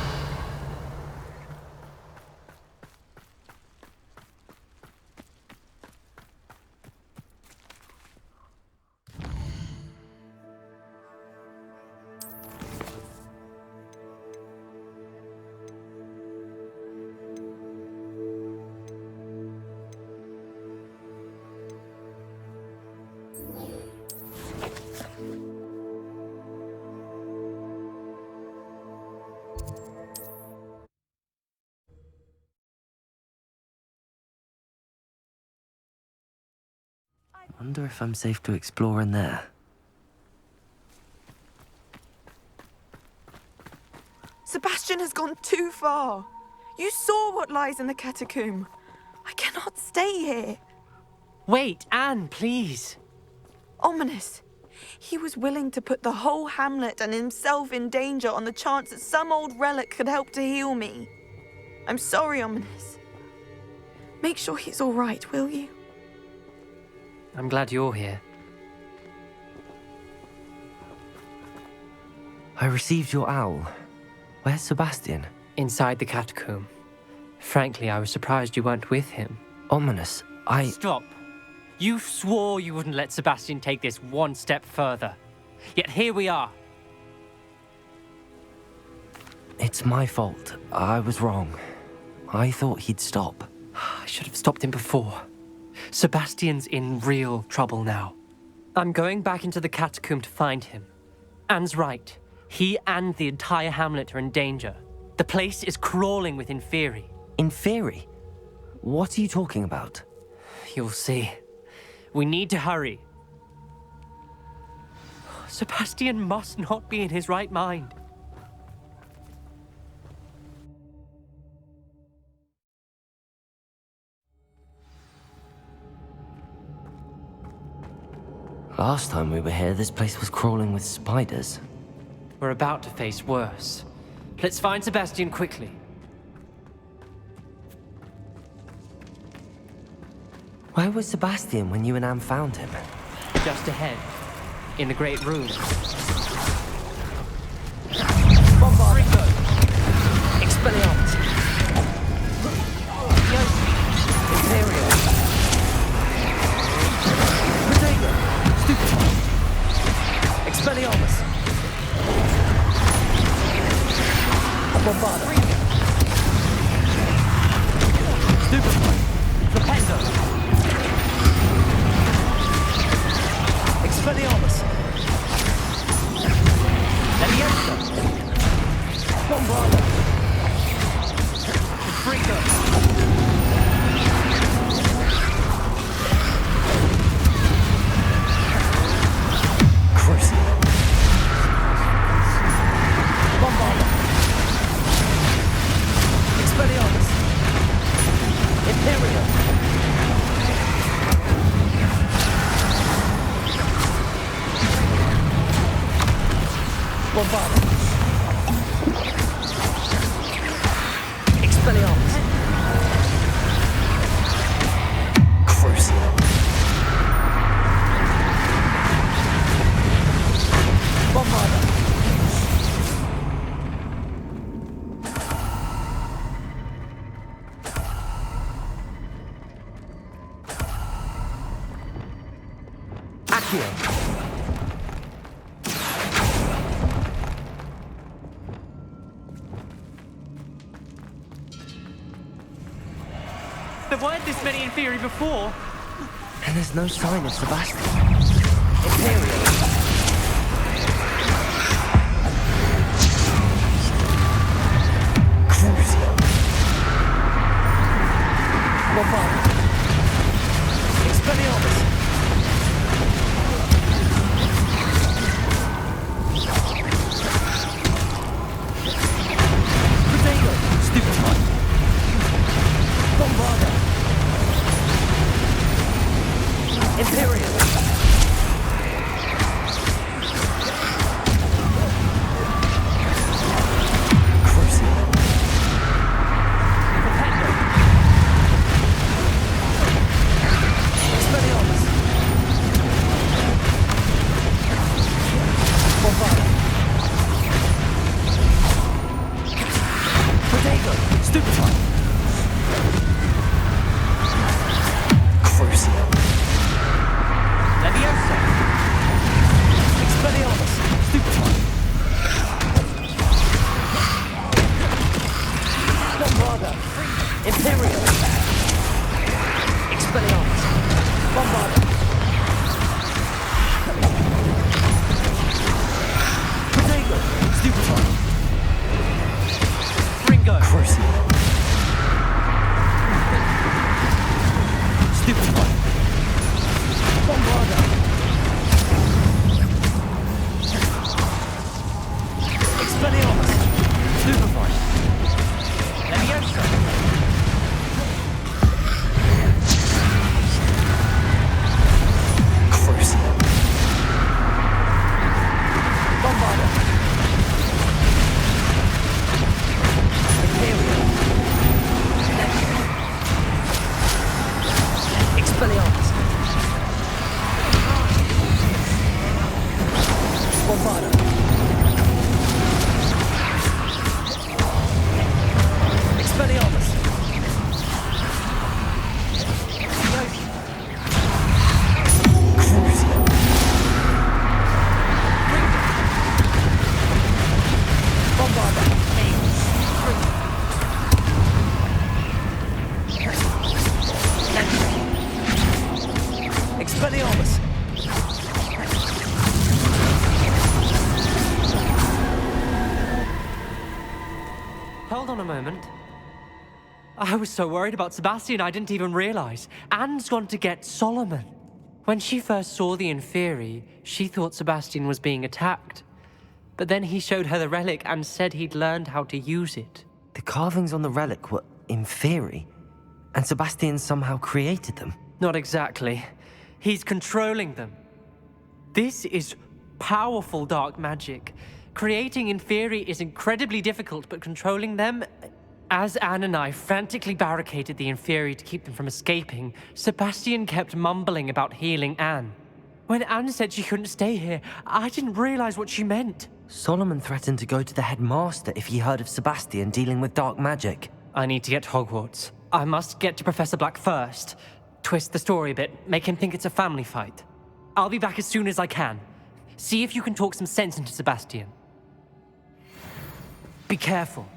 Speaker 4: Wonder if I'm safe to explore in there.
Speaker 14: Sebastian has gone too far. You saw what lies in the catacomb. I cannot stay here.
Speaker 11: Wait, Anne, please.
Speaker 14: Ominous. He was willing to put the whole hamlet and himself in danger on the chance that some old relic could help to heal me. I'm sorry, Ominous. Make sure he's all right, will you?
Speaker 11: I'm glad you're here.
Speaker 4: I received your owl. Where's Sebastian?
Speaker 11: Inside the catacomb. Frankly, I was surprised you weren't with him.
Speaker 4: Ominous,
Speaker 11: Stop. You swore you wouldn't let Sebastian take this one step further. Yet here we are.
Speaker 4: It's my fault. I was wrong. I thought he'd stop.
Speaker 11: I should have stopped him before. Sebastian's in real trouble now. I'm going back into the catacomb to find him. Anne's right. He and the entire hamlet are in danger. The place is crawling with Inferi.
Speaker 4: Inferi? What are you talking about?
Speaker 11: You'll see. We need to hurry. Sebastian must not be in his right mind.
Speaker 4: Last time we were here, this place was crawling with spiders.
Speaker 11: We're about to face worse. Let's find Sebastian quickly.
Speaker 4: Where was Sebastian when you and Anne found him?
Speaker 11: Just ahead, in the great room.
Speaker 4: Bombardo! Expelliarmus! Imperial! Protego! Stupefy! Expelliarmus! Bombardo! Stupefy! Flipendo! Expelliarmus! Leviosa! Bombardo! Freako! Crucible! Bombardo! Expelliarmus! Imperial! Bombardo! Expelliarmus! Crucible! Bombardo! Accio!
Speaker 11: There weren't this many in theory before.
Speaker 4: And there's no sign of Sebastian. Imperial! Crucible! Bombardo! Expelliarmus! Protego! Stupefy! Bombardo! Imperial! Crucible! Propendo! Expelliarmus! Bombardo! Protego! Stupefy! Crucible! Leviosa! Expelliarmus! Stupefy! Bombardo! Imperial! Expelliarmus! Bombardo! Protego! Stupefy! Ringo! Crucible! Stupefy! Bombardo! Expelliarmus! Stupefy! Leviosa! Crucible! Bombardo! Imperial! Expelliarmus! Bombardo! Expelliarmus! Crucible! Bombardo! Expelliarmus!
Speaker 11: Hold on a moment. I was so worried about Sebastian I didn't even realize. Anne's gone to get Solomon. When she first saw the Inferi, she thought Sebastian was being attacked. But then he showed her the relic and said he'd learned how to use it.
Speaker 4: The carvings on the relic were Inferi, and Sebastian somehow created them.
Speaker 11: Not exactly. He's controlling them. This is powerful dark magic. Creating inferi is incredibly difficult, but controlling them... As Anne and I frantically barricaded the inferi to keep them from escaping, Sebastian kept mumbling about healing Anne. When Anne said she couldn't stay here, I didn't realize what she meant.
Speaker 4: Solomon threatened to go to the headmaster if he heard of Sebastian dealing with dark magic.
Speaker 11: I need to get to Hogwarts. I must get to Professor Black first. Twist the story a bit, make him think it's a family fight. I'll be back as soon as I can. See if you can talk some sense into Sebastian. Be careful.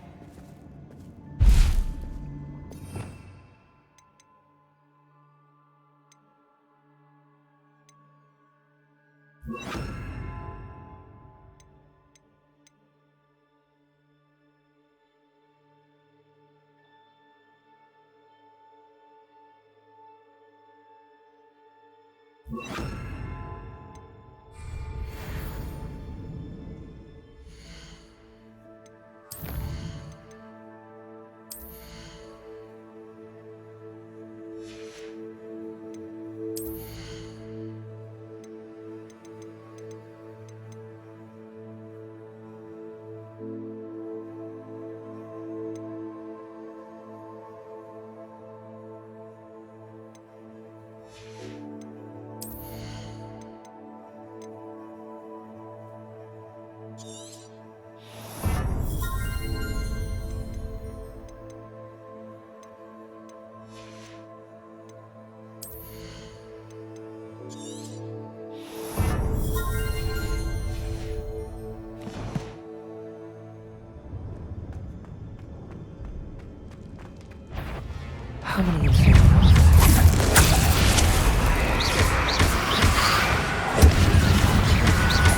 Speaker 4: How many of you?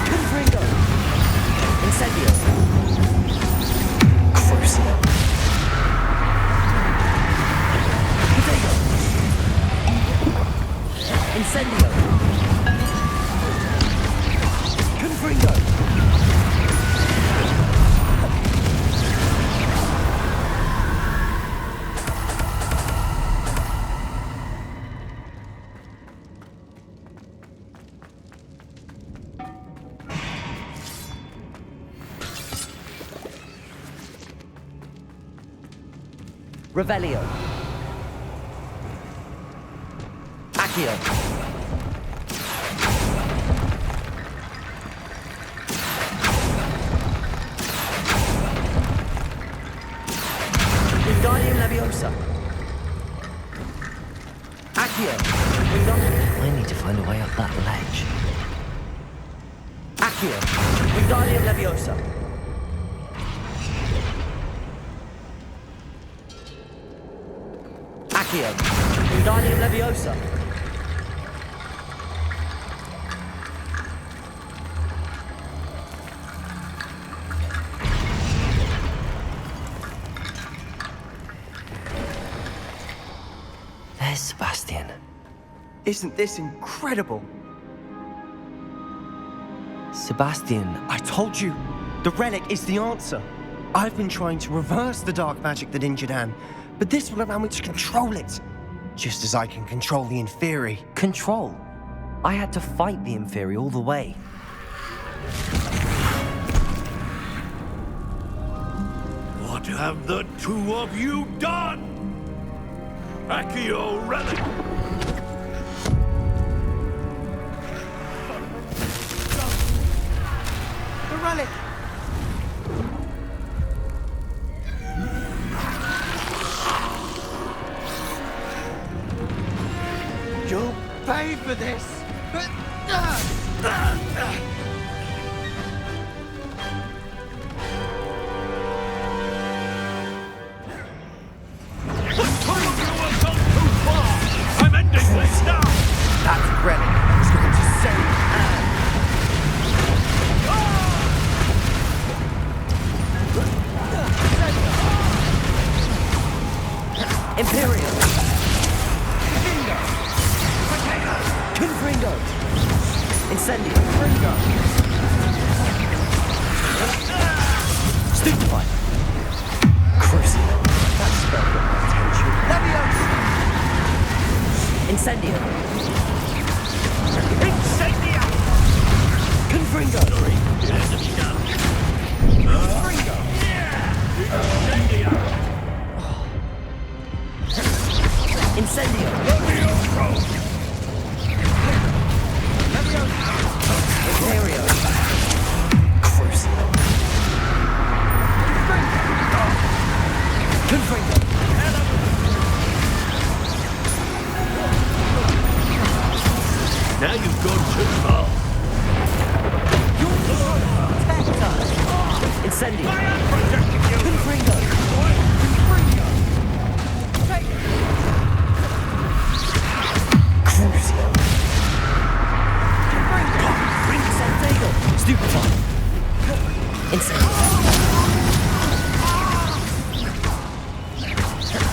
Speaker 15: Confringo! Incendio! Crucio! Confringo! Incendio! Confringo! Revelio. Accio. Wingardium Leviosa. Accio.
Speaker 4: I need to find a way up that ledge.
Speaker 15: Accio. Wingardium Leviosa. Accio. Wingardium Leviosa.
Speaker 4: There's Sebastian.
Speaker 15: Isn't this incredible?
Speaker 4: Sebastian,
Speaker 15: I told you, the relic is the answer. I've been trying to reverse the dark magic that injured Anne, but this will allow me to control it. Just as I can control the inferi.
Speaker 4: Control? I had to fight the inferi all the way.
Speaker 16: What have the two of you done? Accio relic!
Speaker 15: The relic! You'll pay for this!
Speaker 16: I'm ending this now!
Speaker 15: That relic is going to save Anne!
Speaker 4: Incendio! Imperio! Crucio! Confringo!
Speaker 16: Now you've gone too far.
Speaker 4: Incendio! Confringo! Crucio! Stupefy! Incendio!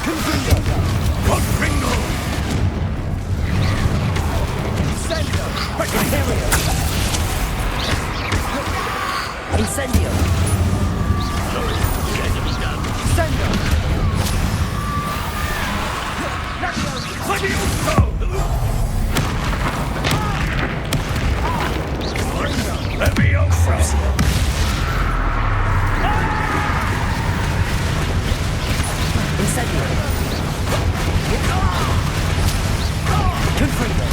Speaker 4: Confringo!
Speaker 16: Confringo!
Speaker 4: Incendio! Imperio! Incendio! Incendio! Incendio! Confringo!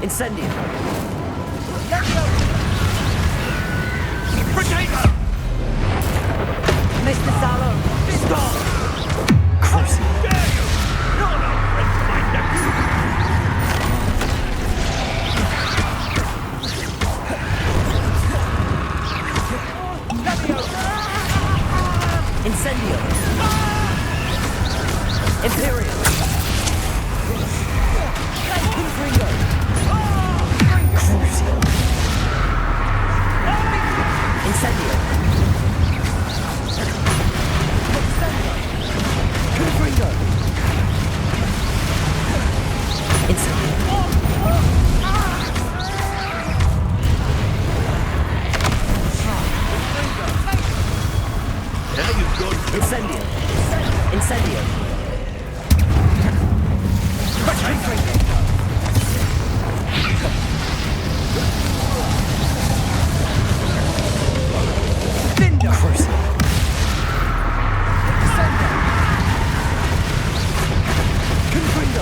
Speaker 4: Incendio!
Speaker 16: Potato!
Speaker 4: Mr. Salo! Stop! Crucio!
Speaker 16: Dare you! You're no friend to my nephew!
Speaker 4: Incendio! Imperio! Confringo! Crucio! Incendio! Confringo! Incendio!
Speaker 16: Now you've gone too
Speaker 4: Incendio! Incendio! Confringo! Crucio! Confringo!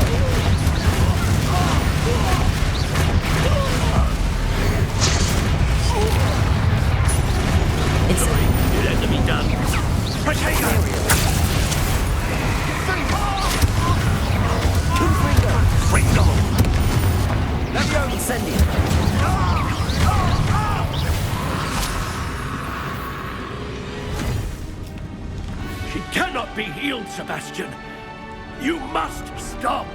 Speaker 4: Incendio!
Speaker 16: Let them be done. Potato!
Speaker 4: Confringo!
Speaker 16: Fringo!
Speaker 4: Incendio!
Speaker 16: She cannot be healed, Sebastian. You must stop.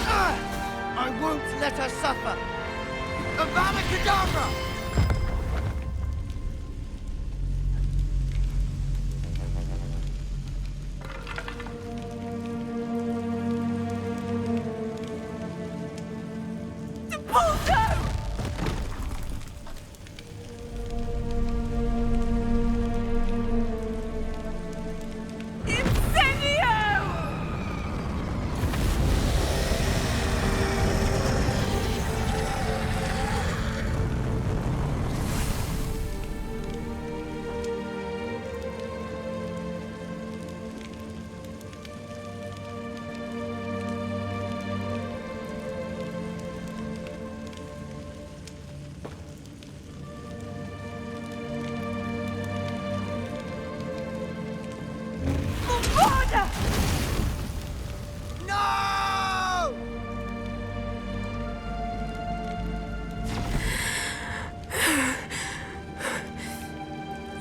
Speaker 17: I won't let her suffer! Avada Kedavra!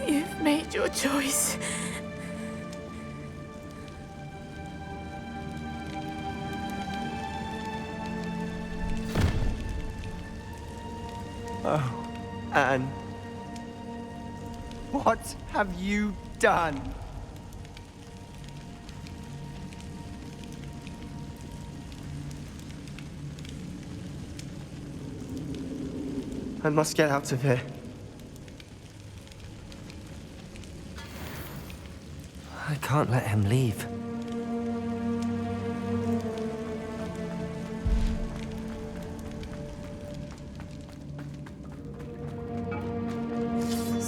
Speaker 14: You've made your choice.
Speaker 15: Oh, Anne. What have you done? I must get out of here.
Speaker 4: I can't let him leave.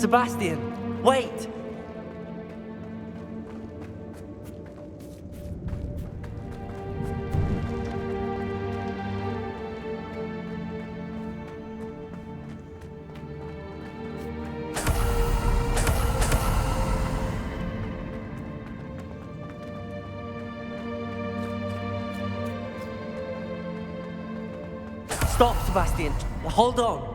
Speaker 4: Sebastian, wait! Stop, Sebastian. Hold on.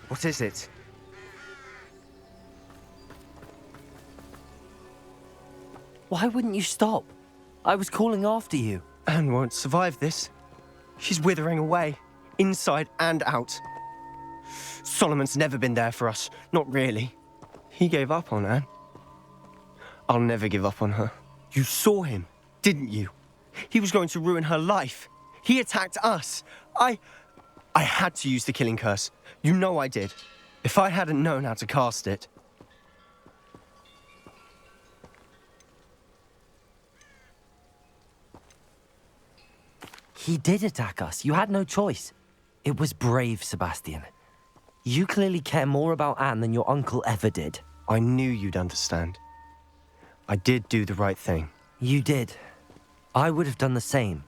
Speaker 15: What is it?
Speaker 4: Why wouldn't you stop? I was calling after you.
Speaker 15: Anne won't survive this. She's withering away, inside and out. Solomon's never been there for us, not really. He gave up on Anne. I'll never give up on her. You saw him, didn't you? He was going to ruin her life. He attacked us. I had to use the killing curse. You know I did. If I hadn't known how to cast it...
Speaker 4: He did attack us. You had no choice. It was brave, Sebastian. You clearly care more about Anne than your uncle ever did.
Speaker 15: I knew you'd understand. I did do the right thing.
Speaker 4: You did. I would have done the same,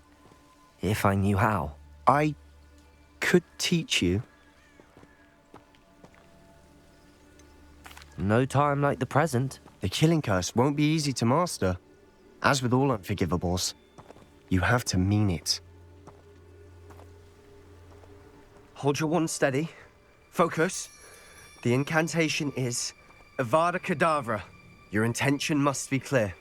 Speaker 4: if I knew how.
Speaker 15: I could teach you.
Speaker 4: No time like the present.
Speaker 15: The killing curse won't be easy to master. As with all unforgivables, you have to mean it. Hold your wand steady. Focus. The incantation is Avada Kedavra. Your intention must be clear.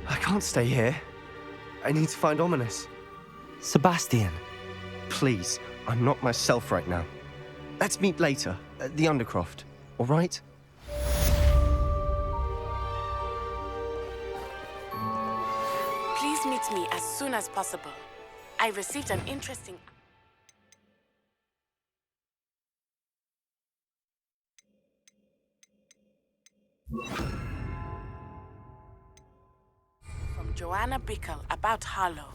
Speaker 15: I can't stay here. I need to find Ominous.
Speaker 4: Sebastian.
Speaker 15: Please, I'm not myself right now. Let's meet later, at the Undercroft, all right?
Speaker 18: Please meet me as soon as possible. I received an interesting... from Joanna Bickle about Harlow.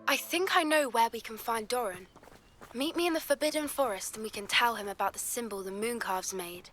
Speaker 1: I think I know where we can find Doran. Meet me in the Forbidden Forest and we can tell him about the symbol the Mooncalves made.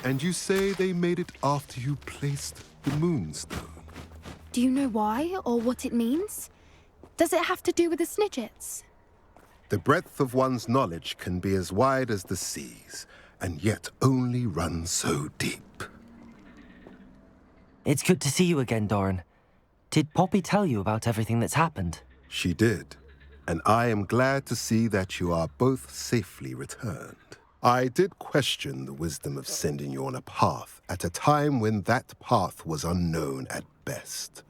Speaker 19: And you say they made it after you placed the Moonstone?
Speaker 1: Do you know why or what it means? Does it have to do with the Snidgets?
Speaker 19: The breadth of one's knowledge can be as wide as the seas, and yet only run so deep.
Speaker 4: It's good to see you again, Doran. Did Poppy tell you about everything that's happened?
Speaker 19: She did, and I am glad to see that you are both safely returned. I did question the wisdom of sending you on a path at a time when that path was unknown at best,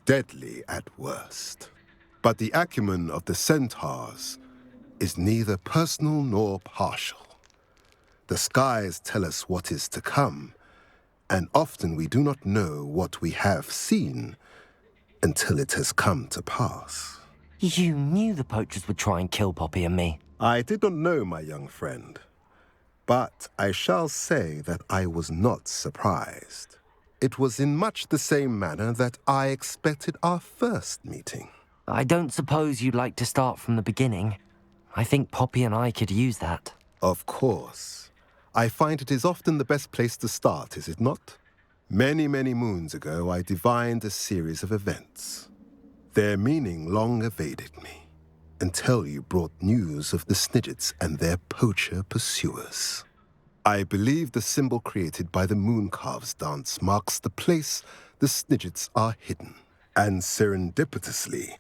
Speaker 19: deadly at worst. But the acumen of the centaurs is neither personal nor partial. The skies tell us what is to come, and often we do not know what we have seen until it has come to pass.
Speaker 4: You knew the poachers would try and kill Poppy and me.
Speaker 19: I did not know, my young friend, but I shall say that I was not surprised. It was in much the same manner that I expected our first meeting.
Speaker 4: I don't suppose you'd like to start from the beginning. I think Poppy and I could use that.
Speaker 19: Of course. I find it is often the best place to start, is it not? Many, many moons ago, I divined a series of events. Their meaning long evaded me, until you brought news of the Snidgets and their poacher pursuers. I believe the symbol created by the Mooncalves dance marks the place the Snidgets are hidden. And serendipitously,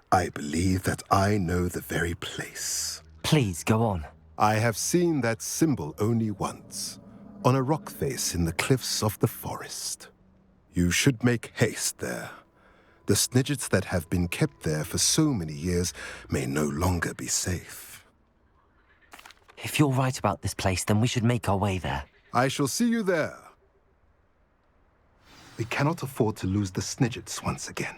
Speaker 19: I believe that I know the very place.
Speaker 4: Please, go on.
Speaker 19: I have seen that symbol only once, on a rock face in the cliffs of the forest. You should make haste there. The Snidgets that have been kept there for so many years may no longer be safe.
Speaker 4: If you're right about this place, then we should make our way there.
Speaker 19: I shall see you there. We cannot afford to lose the Snidgets once again.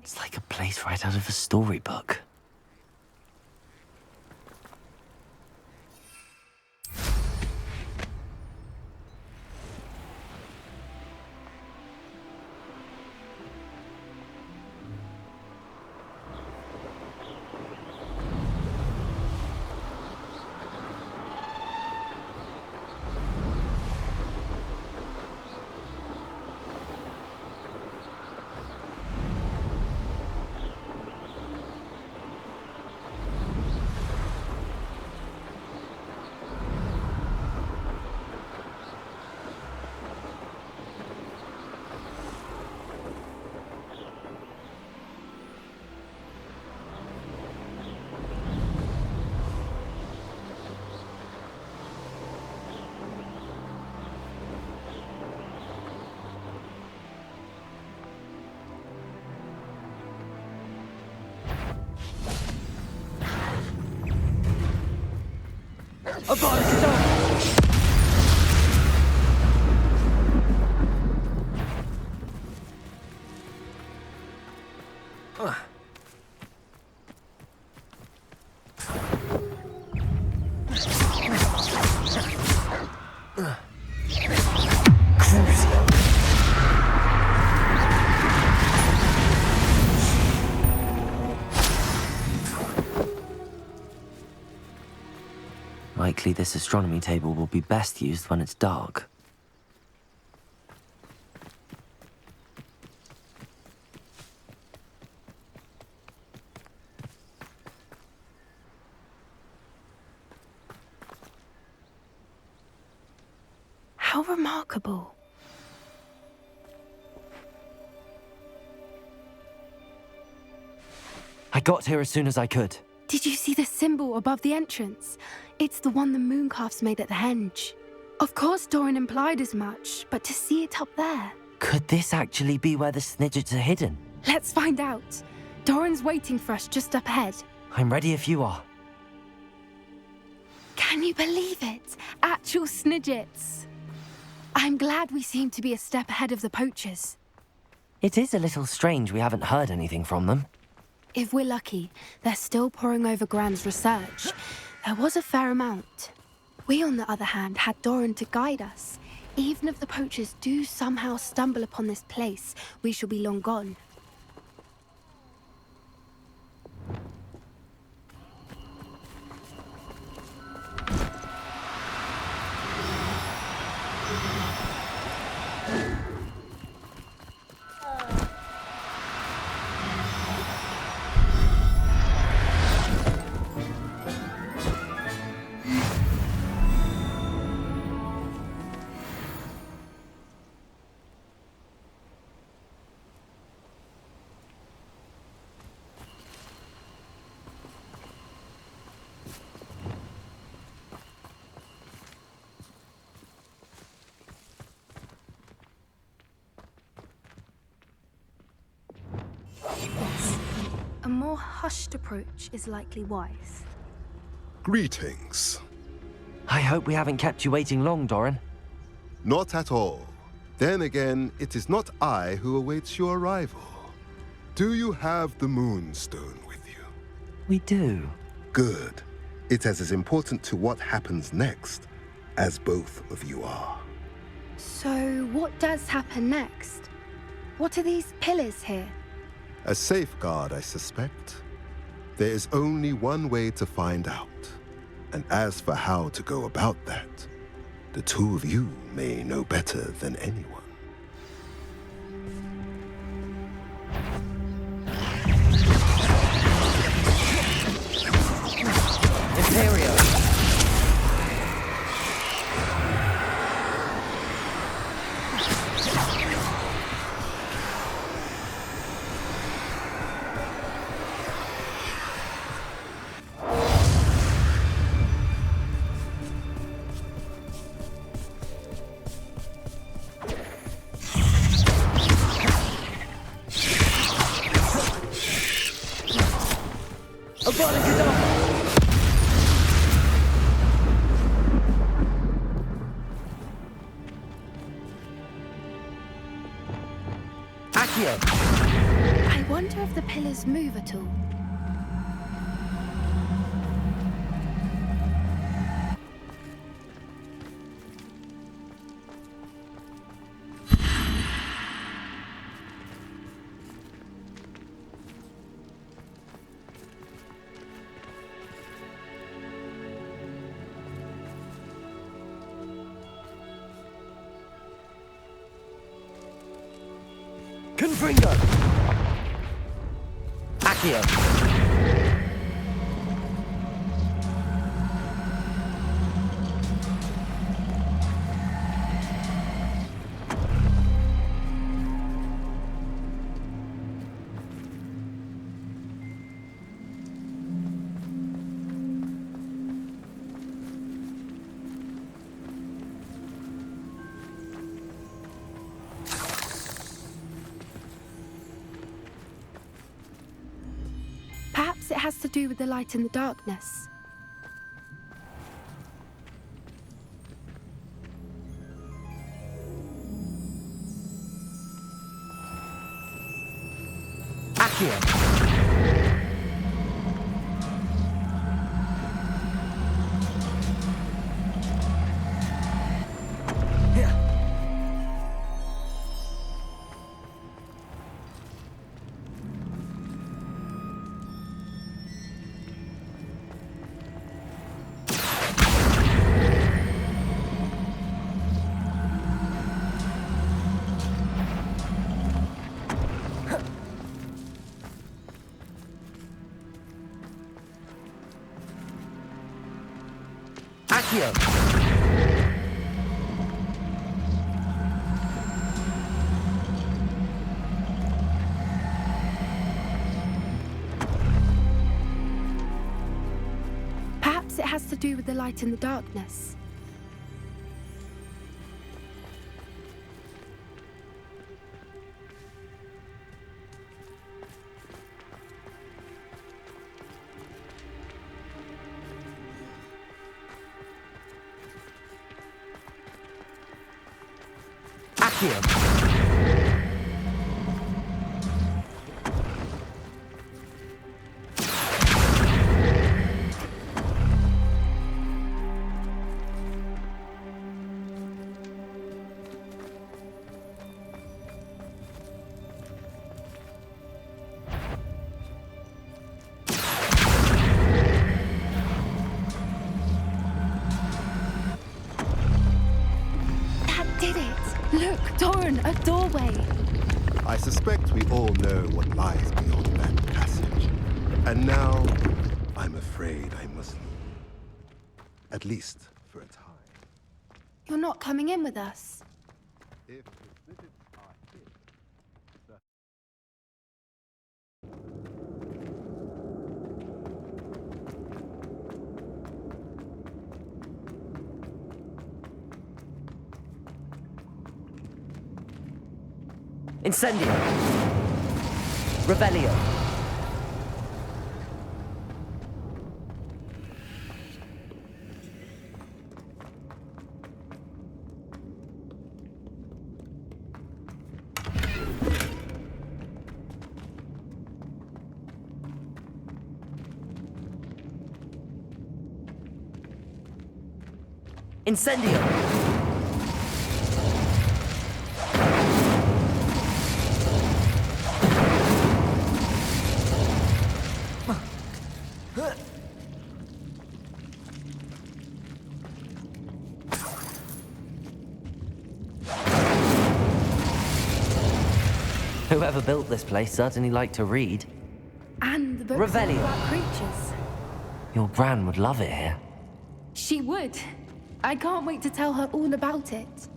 Speaker 4: It's like a place right out of a storybook. Likely this astronomy table will be best used when it's dark.
Speaker 1: How remarkable.
Speaker 4: I got here as soon as I could.
Speaker 1: Did you see the symbol above the entrance? It's the one the Mooncalves made at the henge. Of course Doran implied as much, but to see it up there...
Speaker 4: Could this actually be where the Snidgets are hidden?
Speaker 1: Let's find out. Doran's waiting for us just up ahead.
Speaker 4: I'm ready if you are.
Speaker 1: Can you believe it? Actual Snidgets. I'm glad we seem to be a step ahead of the poachers.
Speaker 4: It is a little strange we haven't heard anything from them.
Speaker 1: If we're lucky, they're still poring over Gran's research. There was a fair amount. We, on the other hand, had Doran to guide us. Even if the poachers do somehow stumble upon this place, we shall be long gone. Yes. A more hushed approach is likely wise.
Speaker 19: Greetings.
Speaker 4: I hope we haven't kept you waiting long, Doran.
Speaker 19: Not at all. Then again, it is not I who awaits your arrival. Do you have the Moonstone with you?
Speaker 4: We do.
Speaker 19: Good. It is as important to what happens next as both of you are.
Speaker 1: So, what does happen next? What are these pillars here?
Speaker 19: A safeguard, I suspect. There is only one way to find out. And as for how to go about that, the two of you may know better than anyone.
Speaker 4: Imperio!
Speaker 1: I wonder if the pillars move at all.
Speaker 4: Confringo! Accio!
Speaker 1: Perhaps it has to do with the light in the darkness.
Speaker 4: Accio! Accio!
Speaker 1: Perhaps it has to do with the light in the darkness. That did it! Look, Doran, a doorway!
Speaker 19: I suspect we all know what lies beyond that passage. And now, I'm afraid I must leave. At least for a time.
Speaker 1: You're not coming in with us.
Speaker 19: If his visits are his,
Speaker 4: Incendio! Revelio. Incendio! Whoever built this place certainly liked to read.
Speaker 1: And the books
Speaker 4: Revelio.
Speaker 1: about creatures.
Speaker 4: Your Gran would love it here.
Speaker 1: She would. I can't wait to tell her all about it.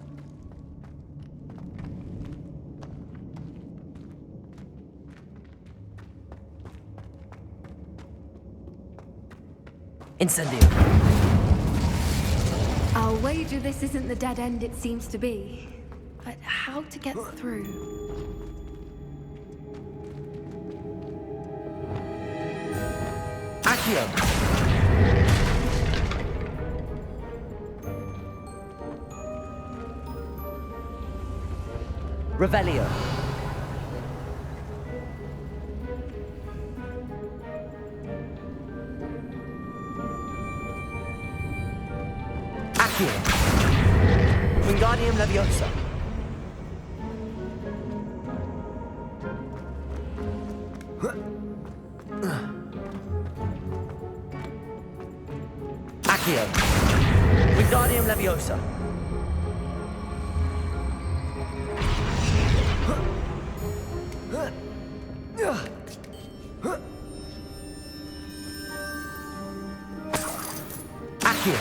Speaker 4: Incendio.
Speaker 1: I'll wager this isn't the dead end it seems to be. But how to get through?
Speaker 4: Accio. Revelio. Accio. Wingardium Leviosa. Accio. Wingardium Leviosa. Accio.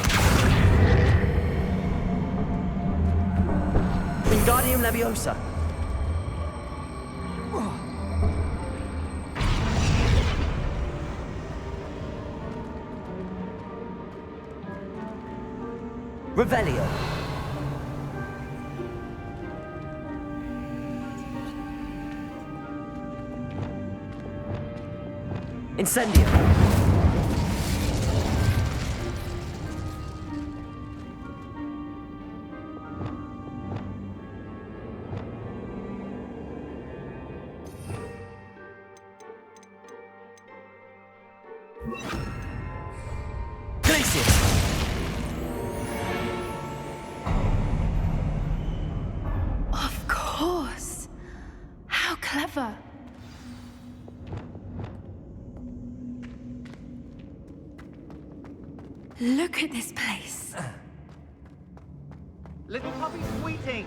Speaker 4: Wingardium Leviosa. Revelio. Incendio. Glacius.
Speaker 1: Of course. How clever. Look at this place.
Speaker 17: Little puppy sweeting.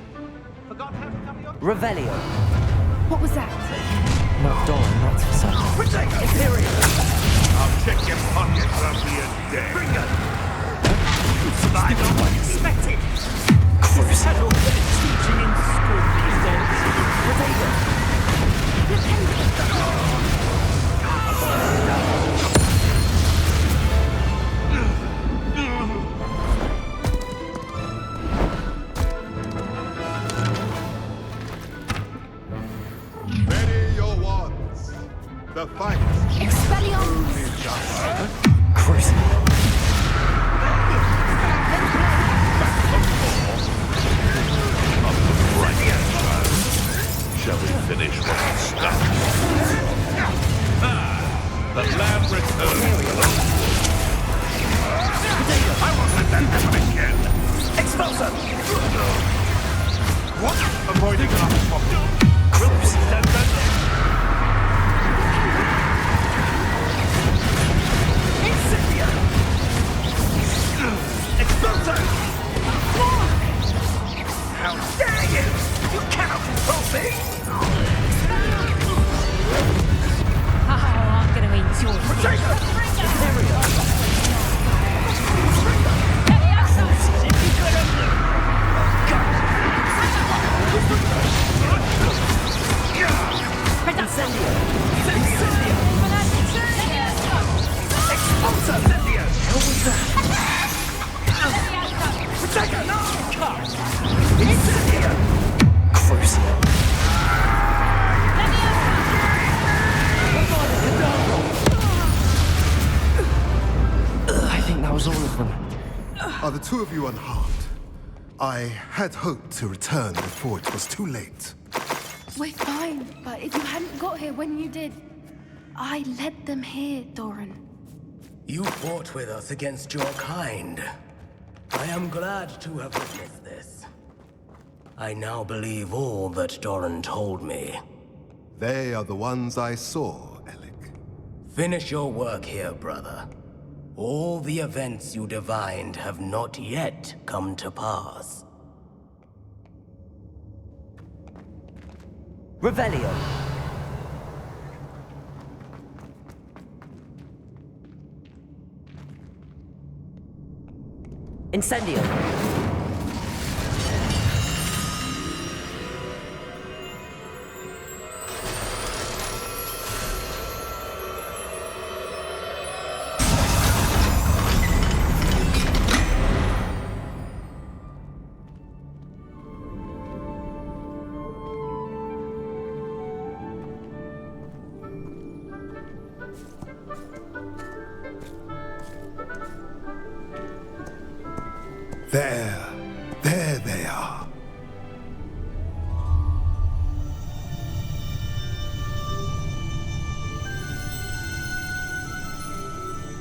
Speaker 17: Forgot how to come your...
Speaker 4: Revelio.
Speaker 1: What was that?
Speaker 4: Not Doran, that's for certain.
Speaker 17: Protect
Speaker 4: Imperial.
Speaker 6: I'll check your pockets after you're dead.
Speaker 17: Bring it! Survived on what you expected. This has all been teaching in school these days.
Speaker 19: Ready your wands. The fight.
Speaker 1: Expelliarmus!
Speaker 4: Crucible.
Speaker 6: Shall we finish what we started? The lamb returns. I won't let that happen again.
Speaker 17: Expulsor!
Speaker 6: What? Avoiding an obstacle. Stand back.
Speaker 17: Incendia! Expulsor! How dare you! You cannot control me!
Speaker 8: Oh, I'm gonna enjoy this.
Speaker 17: Potato!
Speaker 8: Hey,
Speaker 19: Are the two of you unharmed? I had hoped to return before it was too late.
Speaker 1: We're fine, but if you hadn't got here when you did, I led them here, Doran.
Speaker 20: You fought with us against your kind. I am glad to have witnessed this. I now believe all that Doran told me.
Speaker 19: They are the ones I saw, Alec.
Speaker 20: Finish your work here, brother. All the events you divined have not yet come to pass.
Speaker 4: Revelio. Incendio.
Speaker 19: There they are.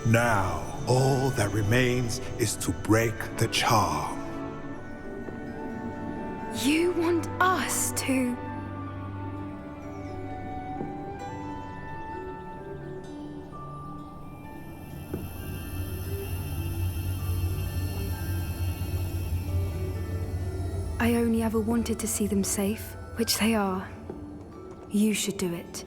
Speaker 19: Now, all that remains is to break the charm.
Speaker 1: You want us to... I only ever wanted to see them safe, which they are. You should do it.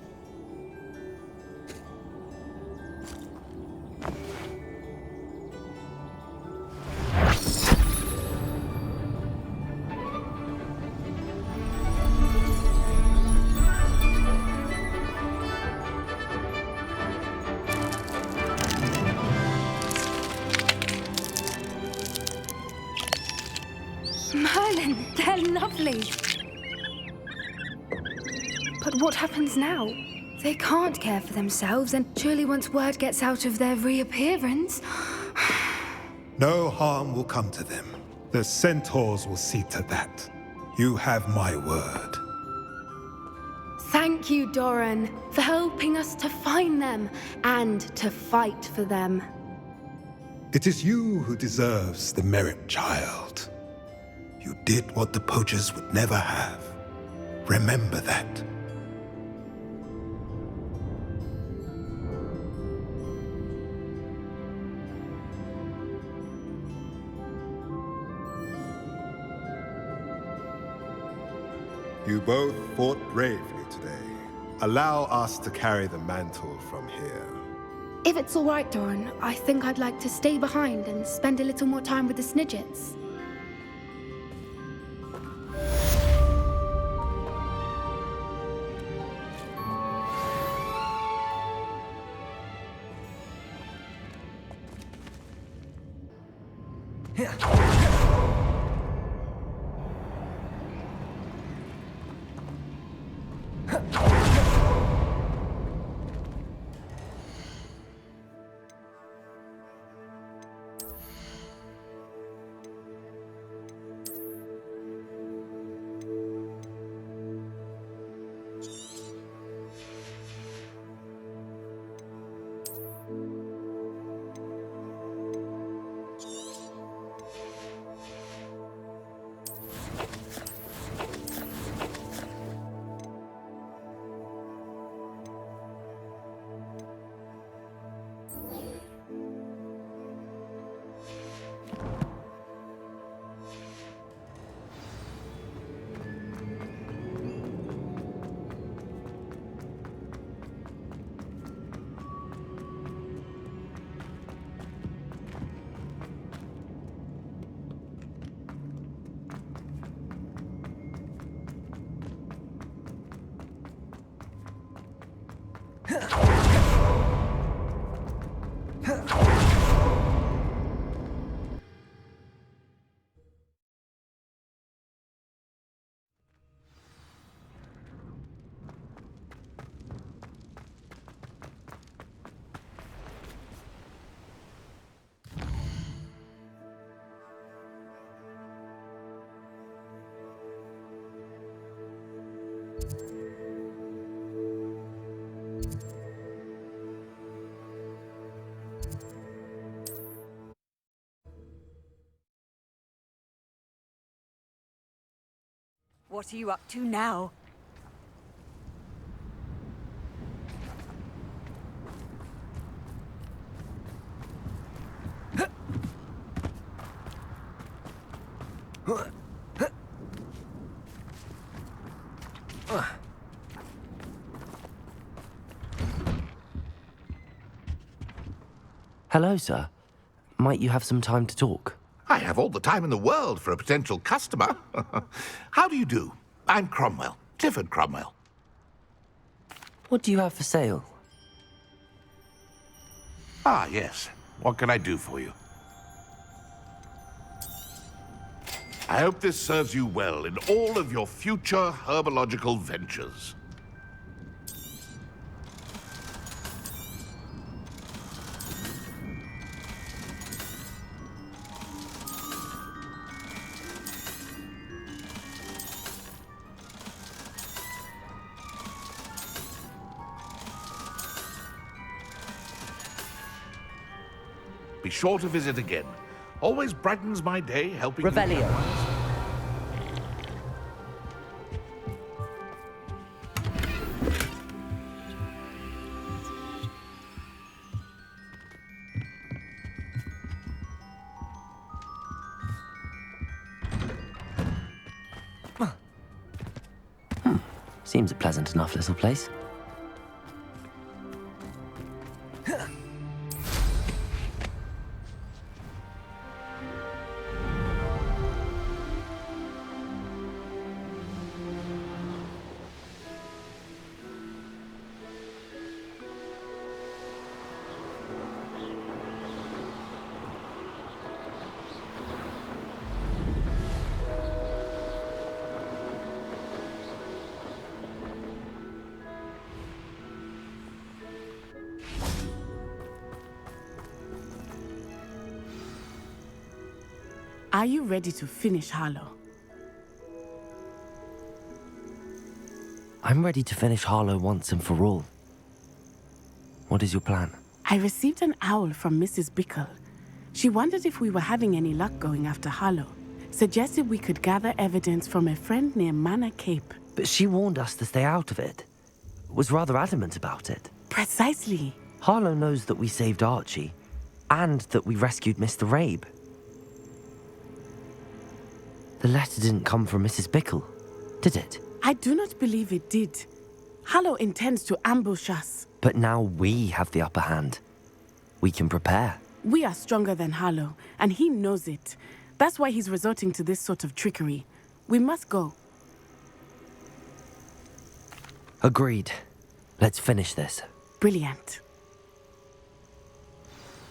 Speaker 1: Merlin, they're lovely. But what happens now? They can't care for themselves, and surely once word gets out of their reappearance...
Speaker 19: No harm will come to them. The centaurs will see to that. You have my word.
Speaker 1: Thank you, Doran, for helping us to find them and to fight for them.
Speaker 19: It is you who deserves the merit, child. You did what the poachers would never have. Remember that. You both fought bravely today. Allow us to carry the mantle from here.
Speaker 1: If it's all right, Doran, I think I'd like to stay behind and spend a little more time with the Snidgets.
Speaker 3: What are you up to now?
Speaker 4: Hello, sir. Might you have some time to talk?
Speaker 6: I have all the time in the world for a potential customer. How do you do? I'm Cromwell, Clifford Cromwell.
Speaker 4: What do you have for sale?
Speaker 6: Ah, yes. What can I do for you? I hope this serves you well in all of your future herbological ventures. Be sure to visit again. Always brightens my day helping
Speaker 4: Revelio.
Speaker 6: you.
Speaker 4: Seems a pleasant enough little place.
Speaker 2: Are you ready to finish Harlow?
Speaker 4: I'm ready to finish Harlow once and for all. What is your plan?
Speaker 2: I received an owl from Mrs. Bickle. She wondered if we were having any luck going after Harlow. Suggested we could gather evidence from a friend near Manor Cape.
Speaker 4: But she warned us to stay out of it. Was rather adamant about it.
Speaker 2: Precisely.
Speaker 4: Harlow knows that we saved Archie, and that we rescued Mr. Rabe. The letter didn't come from Mrs. Bickle, did it?
Speaker 2: I do not believe it did. Harlow intends to ambush us.
Speaker 4: But now we have the upper hand. We can prepare.
Speaker 2: We are stronger than Harlow, and he knows it. That's why he's resorting to this sort of trickery. We must go.
Speaker 4: Agreed. Let's finish this.
Speaker 2: Brilliant.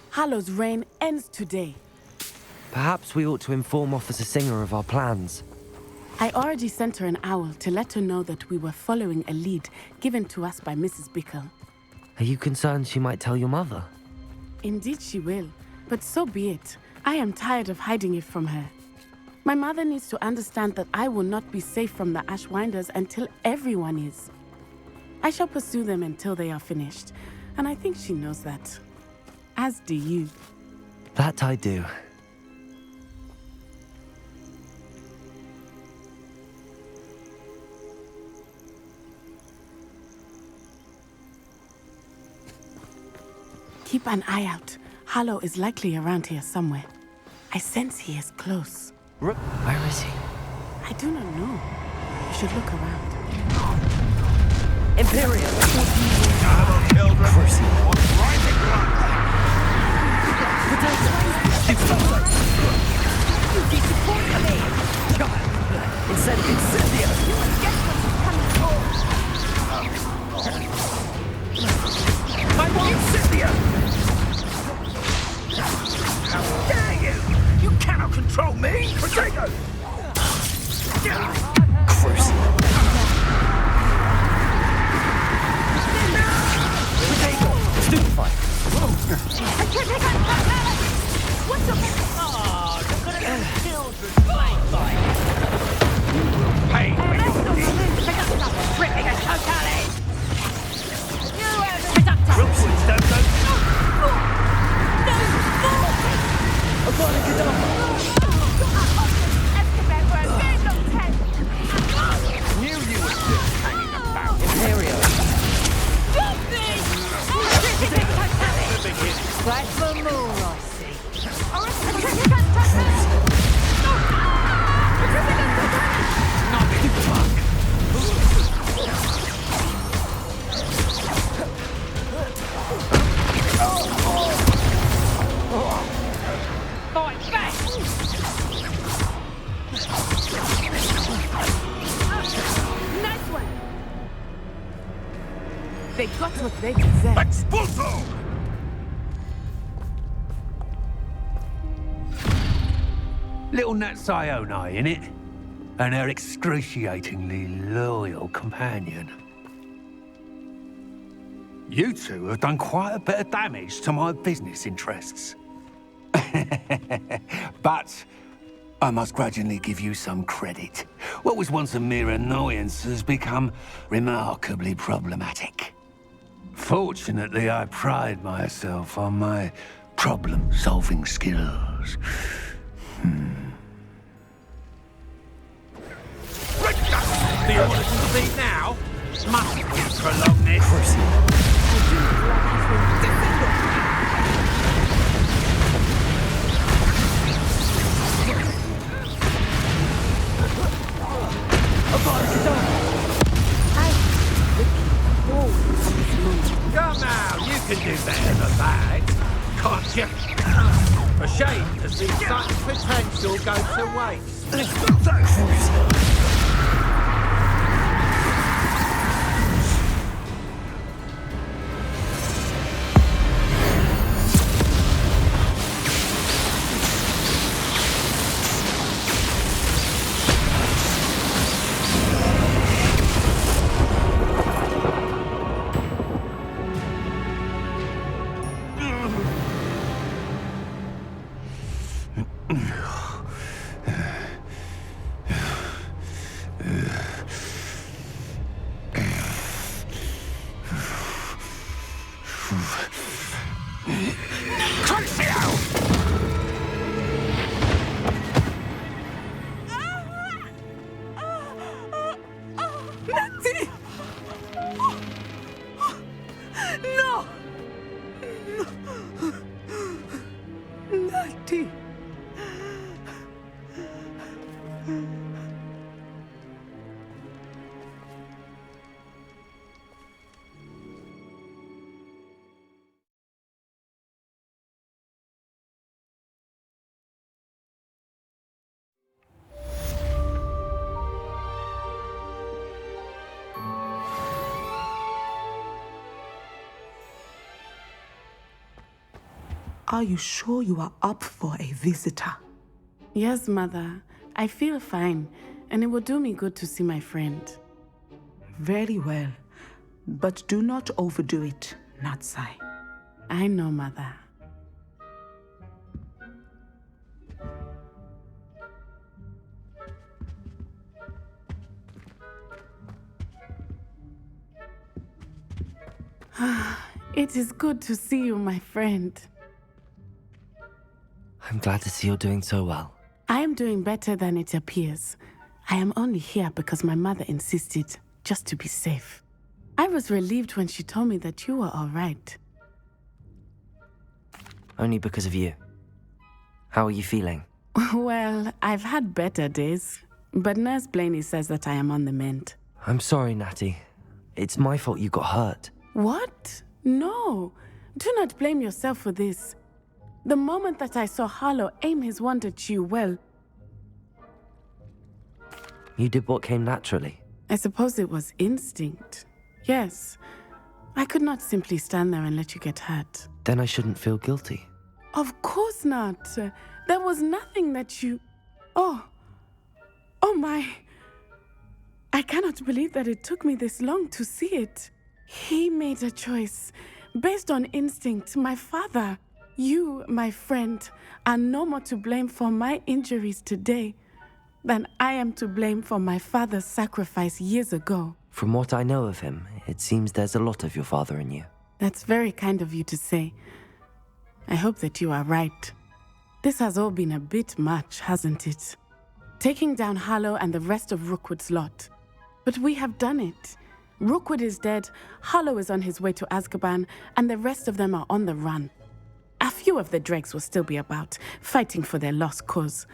Speaker 2: Harlow's reign ends today.
Speaker 4: Perhaps we ought to inform Officer Singer of our plans.
Speaker 2: I already sent her an owl to let her know that we were following a lead given to us by Mrs. Bickle.
Speaker 4: Are you concerned she might tell your mother?
Speaker 2: Indeed she will, but so be it. I am tired of hiding it from her. My mother needs to understand that I will not be safe from the Ashwinders until everyone is. I shall pursue them until they are finished, and I think she knows that. As do you.
Speaker 4: That I do.
Speaker 2: Keep an eye out. Harlow is likely around here somewhere. I sense he is close.
Speaker 4: Where is he?
Speaker 2: I do not know. You should look around.
Speaker 4: Imperial!
Speaker 6: Children, what's right in front?
Speaker 4: You disappointed me! Instead of Cynthia!
Speaker 8: You will get what is coming for!
Speaker 16: I want Cynthia! How dare you! You cannot control me! Potato!
Speaker 4: Cruising.
Speaker 16: Potato!
Speaker 4: Stupefied.
Speaker 8: I can't take on that! What's up? Oh, look at them children playing by.
Speaker 16: Hey,
Speaker 8: Ripping a totally! You have conductor!
Speaker 16: Rookwood's don't go.
Speaker 4: I've got a good
Speaker 8: Escobar for a very long time! Back for more, I see. Fight back!
Speaker 2: Nice one! They got what they deserved.
Speaker 16: Expulso! Little Natsione, innit? And her excruciatingly loyal companion. You two have done quite a bit of damage to my business interests. But I must grudgingly give you some credit. What was once a mere annoyance has become remarkably problematic. Fortunately, I pride myself on my problem-solving skills. Do you want to compete now? Must we prolong this? Come now, you can do better than that, can't you? A shame to see such potential go to waste.
Speaker 21: Are you sure you are up for a visitor?
Speaker 2: Yes, Mother. I feel fine, and it will do me good to see my friend.
Speaker 21: Very well. But do not overdo it, Natsai.
Speaker 2: I know, Mother. It is good to see you, my friend.
Speaker 4: I'm glad to see you're doing so well.
Speaker 2: I am doing better than it appears. I am only here because my mother insisted, just to be safe. I was relieved when she told me that you were all right.
Speaker 4: Only because of you. How are you feeling?
Speaker 2: Well, I've had better days, but Nurse Blaney says that I am on the mend.
Speaker 4: I'm sorry, Natty. It's my fault you got hurt.
Speaker 2: What? No. Do not blame yourself for this. The moment that I saw Harlow aim his wand at you, well...
Speaker 4: You did what came naturally.
Speaker 2: I suppose it was instinct. Yes. I could not simply stand there and let you get hurt.
Speaker 4: Then I shouldn't feel guilty.
Speaker 2: Of course not. There was nothing that you... Oh my... I cannot believe that it took me this long to see it. He made a choice. Based on instinct, my father... You, my friend, are no more to blame for my injuries today than I am to blame for my father's sacrifice years ago.
Speaker 4: From what I know of him, it seems there's a lot of your father in you.
Speaker 2: That's very kind of you to say. I hope that you are right. This has all been a bit much, hasn't it? Taking down Harlow and the rest of Rookwood's lot. But we have done it. Rookwood is dead, Harlow is on his way to Azkaban, and the rest of them are on the run. few of the dregs will still be about, fighting for their lost cause.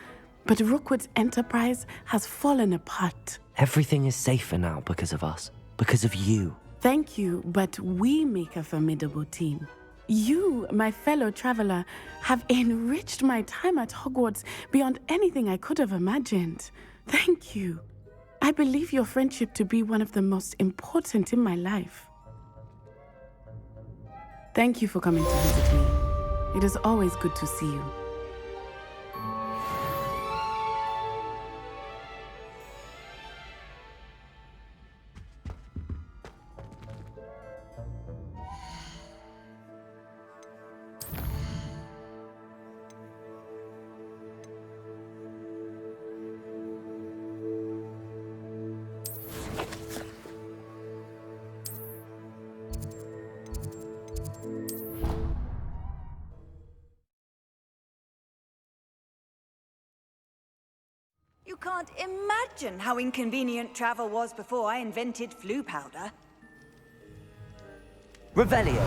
Speaker 2: But Rookwood's enterprise has fallen apart.
Speaker 4: Everything is safer now because of us. Because of you.
Speaker 2: Thank you, but we make a formidable team. You, my fellow traveler, have enriched my time at Hogwarts beyond anything I could have imagined. Thank you. I believe your friendship to be one of the most important in my life. Thank you for coming to visit me. It is always good to see you.
Speaker 3: You can't imagine how inconvenient travel was before I invented flu powder.
Speaker 4: Revelio.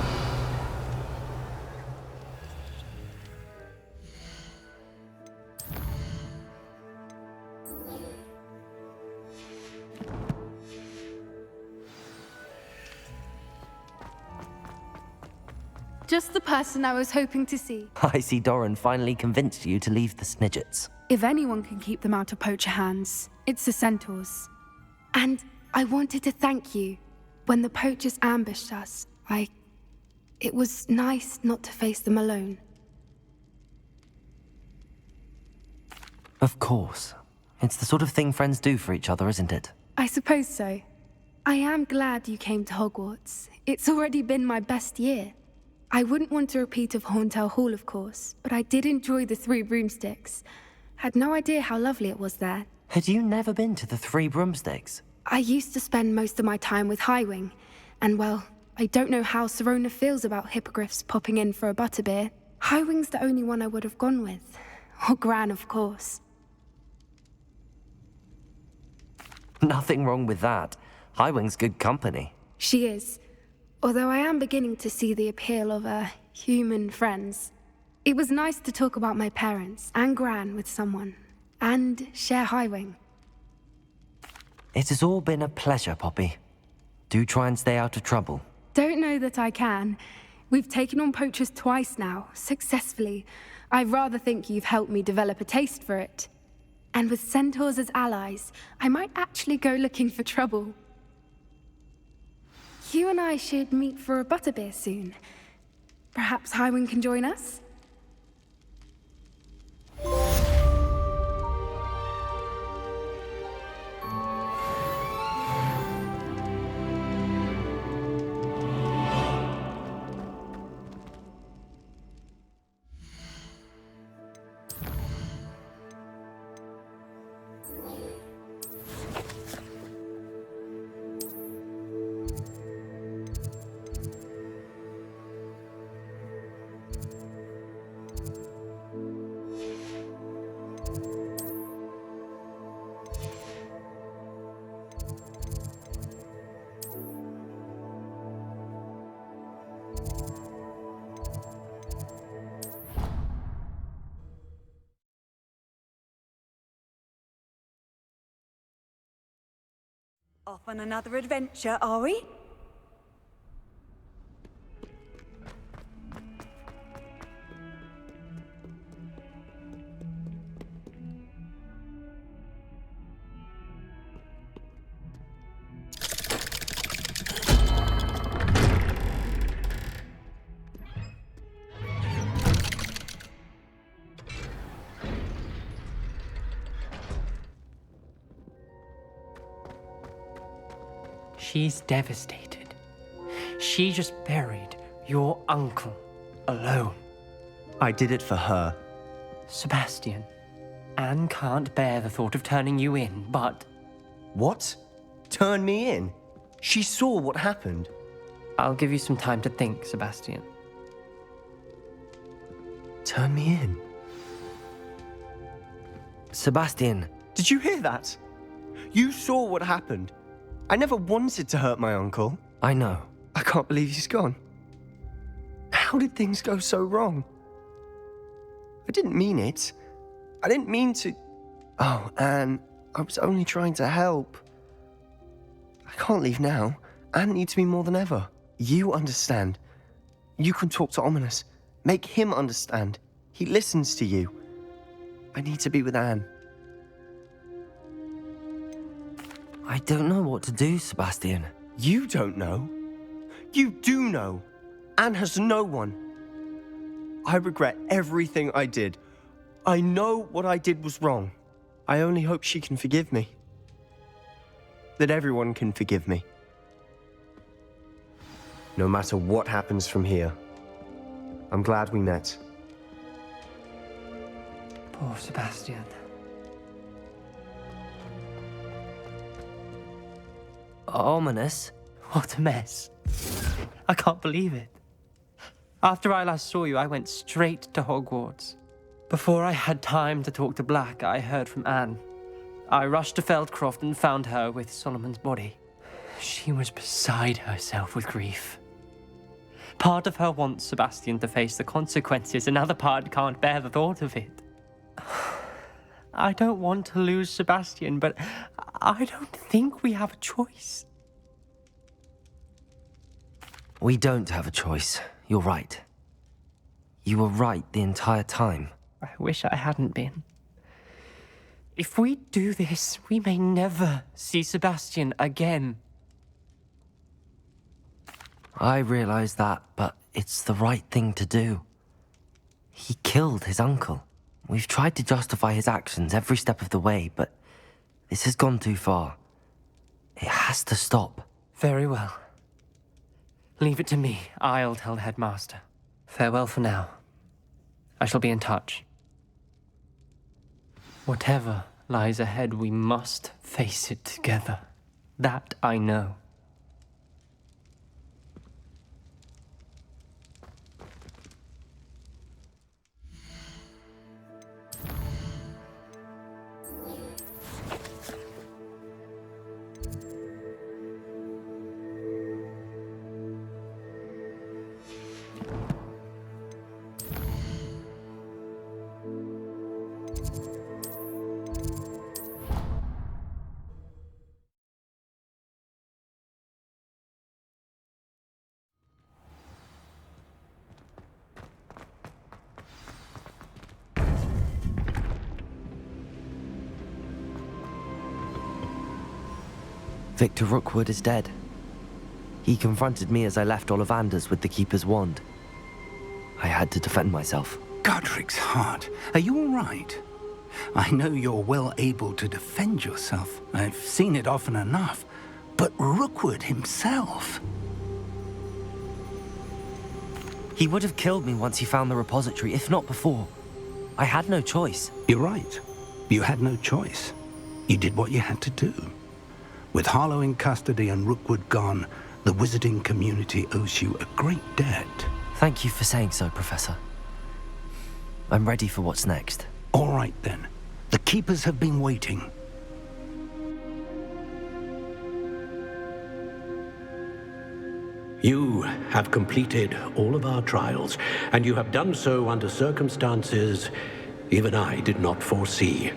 Speaker 1: Just the person I was hoping to see.
Speaker 4: I see Doran finally convinced you to leave the Snidgets.
Speaker 1: If anyone can keep them out of poacher hands, it's the centaurs. And I wanted to thank you. When the poachers ambushed us, it was nice not to face them alone.
Speaker 4: Of course. It's the sort of thing friends do for each other, isn't it?
Speaker 1: I suppose so. I am glad you came to Hogwarts. It's already been my best year. I wouldn't want a repeat of Horntail Hall, of course, but I did enjoy the Three Broomsticks. Had no idea how lovely it was there.
Speaker 4: Had you never been to the Three Broomsticks?
Speaker 1: I used to spend most of my time with Highwing, and well, I don't know how Serona feels about hippogriffs popping in for a butterbeer. Highwing's the only one I would have gone with. Or Gran, of course.
Speaker 4: Nothing wrong with that. Highwing's good company.
Speaker 1: She is. Although I am beginning to see the appeal of human friends. It was nice to talk about my parents and Gran with someone, and share Highwing.
Speaker 4: It has all been a pleasure, Poppy. Do try and stay out of trouble.
Speaker 1: Don't know that I can. We've taken on poachers twice now, successfully. I rather think you've helped me develop a taste for it. And with centaurs as allies, I might actually go looking for trouble. You and I should meet for a butterbeer soon. Perhaps Highwing can join us?
Speaker 3: Off on another adventure, are we?
Speaker 11: She's devastated. She just buried your uncle alone.
Speaker 15: I did it for her.
Speaker 11: Sebastian, Anne can't bear the thought of turning you in, but...
Speaker 15: What? Turn me in? She saw what happened.
Speaker 11: I'll give you some time to think, Sebastian.
Speaker 15: Turn me in?
Speaker 4: Sebastian.
Speaker 15: Did you hear that? You saw what happened. I never wanted to hurt my uncle.
Speaker 4: I know.
Speaker 15: I can't believe he's gone. How did things go so wrong? I didn't mean it. I didn't mean to... Oh, Anne, I was only trying to help. I can't leave now. Anne needs me more than ever. You understand. You can talk to Ominous. Make him understand. He listens to you. I need to be with Anne.
Speaker 4: I don't know what to do, Sebastian.
Speaker 15: You don't know. You do know. Anne has no one. I regret everything I did. I know what I did was wrong. I only hope she can forgive me. That everyone can forgive me. No matter what happens from here, I'm glad we met.
Speaker 11: Poor Sebastian.
Speaker 4: Ominous?
Speaker 11: What a mess. I can't believe it. After I last saw you, I went straight to Hogwarts. Before I had time to talk to Black, I heard from Anne. I rushed to Feldcroft and found her with Solomon's body. She was beside herself with grief. Part of her wants Sebastian to face the consequences, another part can't bear the thought of it. I don't want to lose Sebastian, but I don't think we have a choice.
Speaker 4: We don't have a choice. You're right. You were right the entire time.
Speaker 11: I wish I hadn't been. If we do this, we may never see Sebastian again.
Speaker 4: I realize that, but it's the right thing to do. He killed his uncle. We've tried to justify his actions every step of the way, but this has gone too far. It has to stop.
Speaker 11: Very well. Leave it to me. I'll tell the headmaster. Farewell for now. I shall be in touch. Whatever lies ahead, we must face it together. That I know.
Speaker 4: Victor Rookwood is dead. He confronted me as I left Ollivander's with the Keeper's wand. I had to defend myself.
Speaker 7: Godric's heart, are you all right? I know you're well able to defend yourself. I've seen it often enough. But Rookwood himself...
Speaker 4: He would have killed me once he found the repository, if not before. I had no choice.
Speaker 7: You're right. You had no choice. You did what you had to do. With Harlow in custody and Rookwood gone, the wizarding community owes you a great debt.
Speaker 4: Thank you for saying so, Professor. I'm ready for what's next.
Speaker 7: All right, then. The Keepers have been waiting.
Speaker 5: You have completed all of our trials, and you have done so under circumstances even I did not foresee.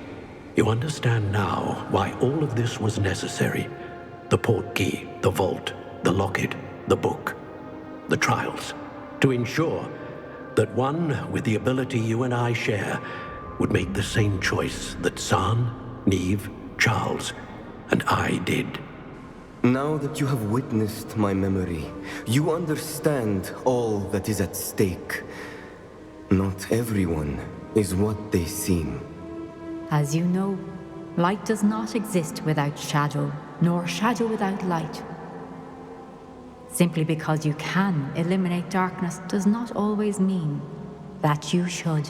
Speaker 5: You understand now why all of this was necessary. The portkey, the vault, the locket, the book, the trials. To ensure that one with the ability you and I share would make the same choice that San, Neve, Charles, and I did.
Speaker 9: Now that you have witnessed my memory, you understand all that is at stake. Not everyone is what they seem.
Speaker 22: As you know, light does not exist without shadow, nor shadow without light. Simply because you can eliminate darkness does not always mean that you should.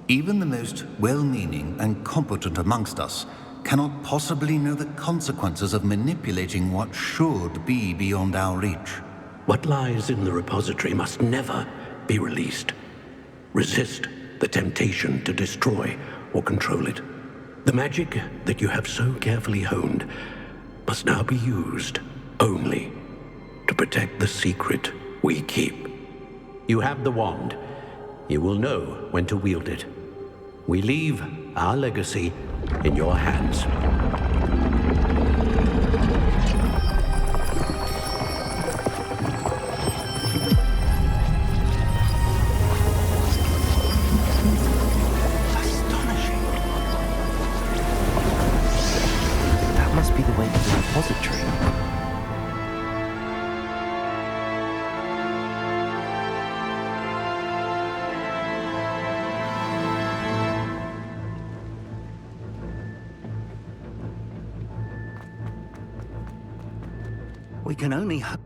Speaker 23: Even the most well-meaning and competent amongst us cannot possibly know the consequences of manipulating what should be beyond our reach.
Speaker 5: What lies in the repository must never be released. Resist the temptation to destroy or control it. The magic that you have so carefully honed must now be used only to protect the secret we keep. You have the wand. You will know when to wield it. We leave our legacy in your hands.
Speaker 4: That must be the way to the repository.
Speaker 7: We can only hope.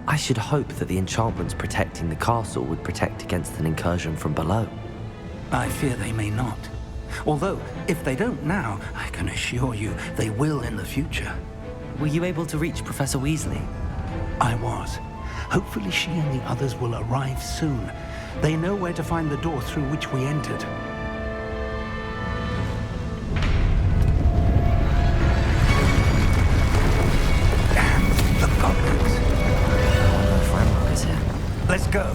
Speaker 4: I should hope that the enchantments protecting the castle would protect against an incursion from below.
Speaker 7: I fear they may not. Although, if they don't now, I can assure you they will in the future.
Speaker 4: Were you able to reach Professor Weasley?
Speaker 7: I was. Hopefully she and the others will arrive soon. They know where to find the door through which we entered. Let's go.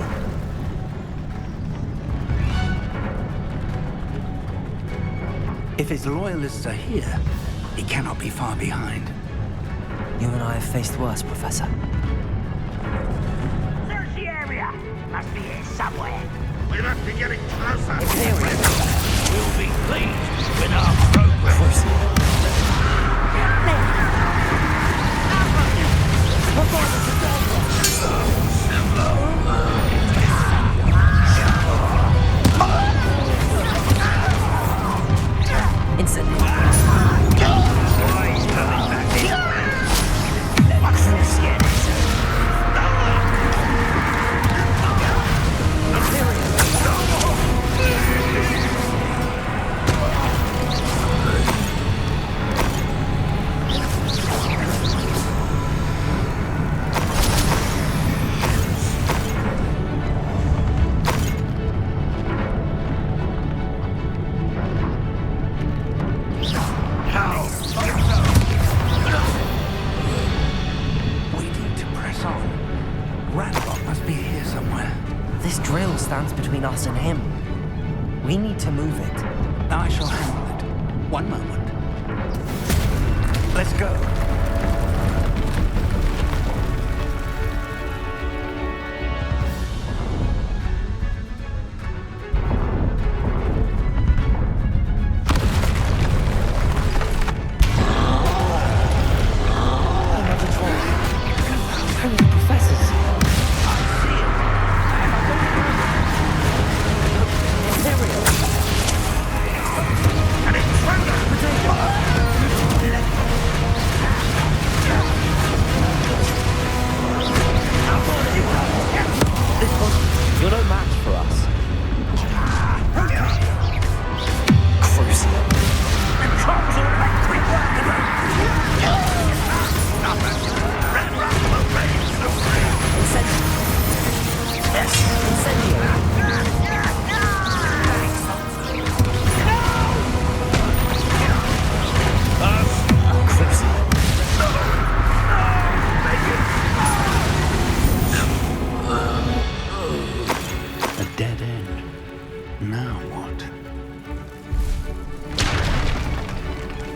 Speaker 7: If his loyalists are here, he cannot be far behind.
Speaker 4: You and I have faced worse, Professor.
Speaker 8: Search the area. Must be here somewhere.
Speaker 6: We must be getting closer.
Speaker 8: We'll be pleased with our progress.
Speaker 4: Between us and him. We need to move it.
Speaker 7: I shall handle it. One moment. Let's go.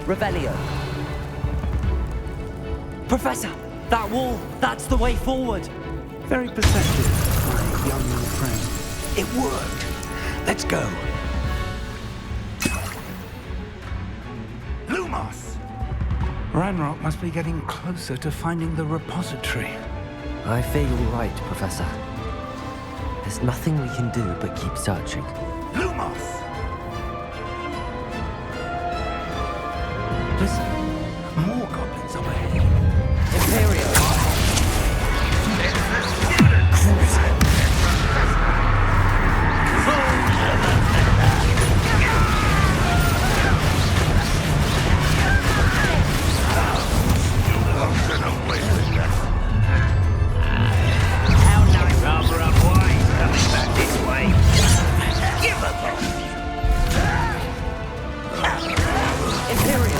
Speaker 4: Revelio. Professor, that wall, that's the way forward.
Speaker 7: Very perceptive, my young friend. It worked. Let's go. Lumos! Ranrock must be getting closer to finding the repository.
Speaker 4: I fear you're right, Professor. There's nothing we can do but keep searching.
Speaker 7: Lumos!
Speaker 4: Listen.
Speaker 7: More goblins up ahead.
Speaker 4: Imperial.
Speaker 8: Imperial.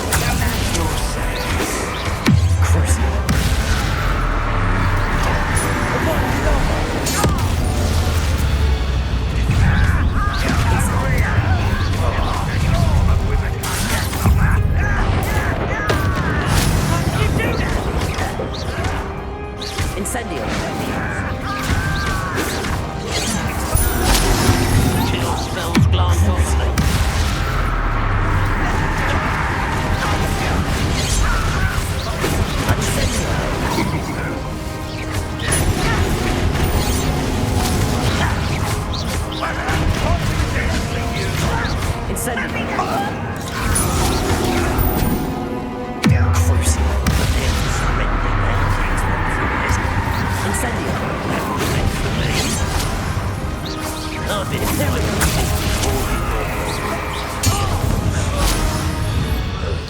Speaker 8: Incendio.
Speaker 10: Chill spells glance off me.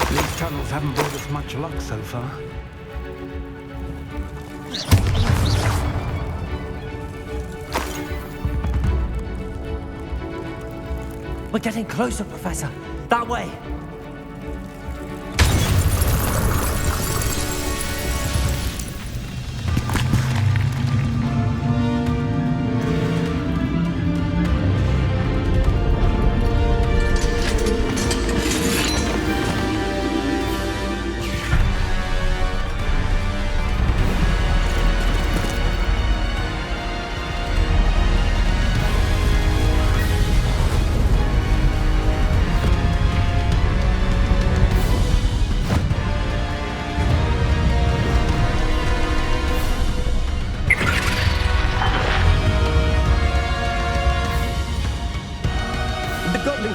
Speaker 7: These tunnels haven't brought us much luck so far.
Speaker 4: We're getting closer, Professor. That way.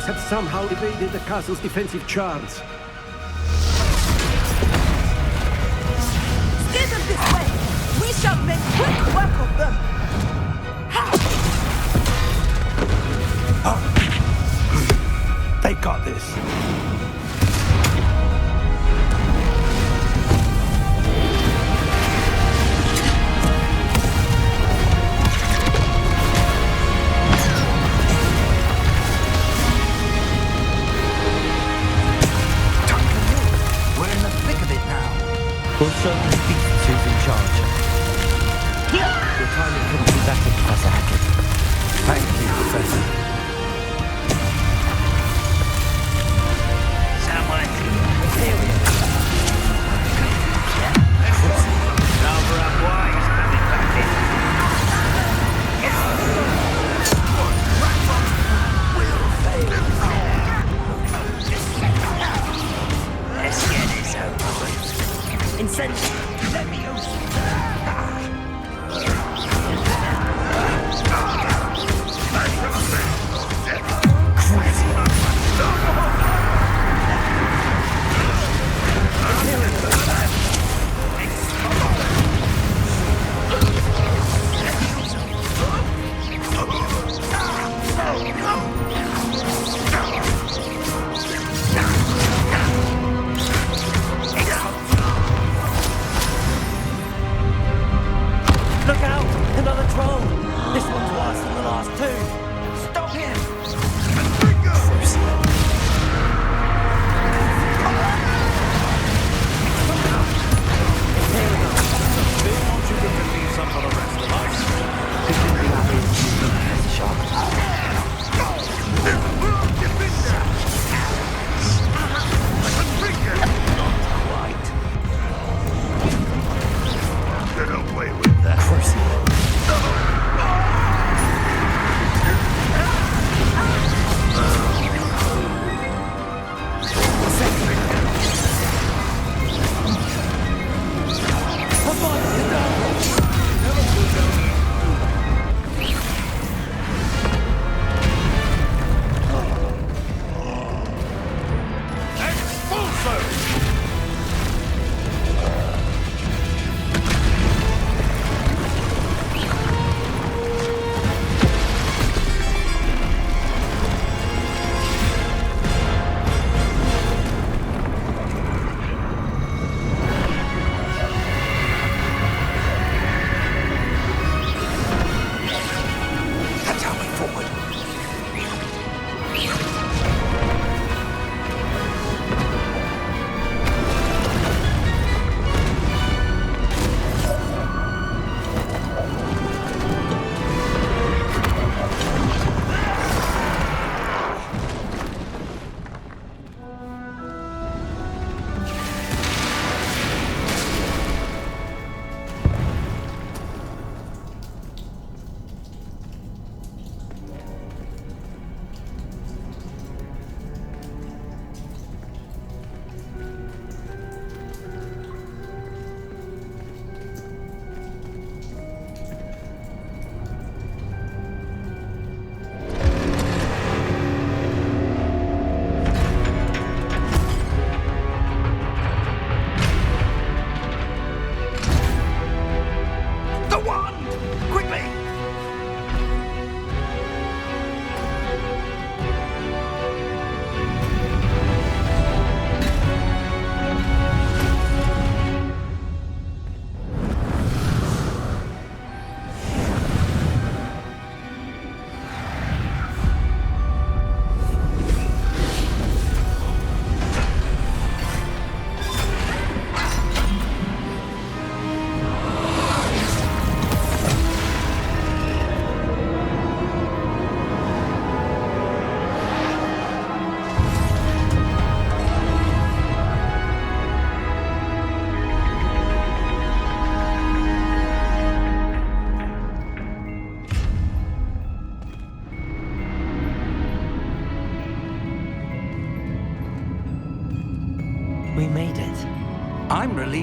Speaker 5: Have somehow evaded the castle's defensive charms.
Speaker 14: Steer them this way! We shall make quick work of them!
Speaker 7: They got this.
Speaker 4: We'll certainly beat who's in charge. Your timing couldn't be better, Professor Hackett.
Speaker 7: Thank you, Professor.
Speaker 10: Someone here we go. Now for our boys coming back in. Let's get this over with. Incentive. Let me
Speaker 4: Look out! Another troll! This one's worse than the last two! Stop him!
Speaker 17: They want you to relieve some for the rest of us.
Speaker 10: Not quite. Get away with that.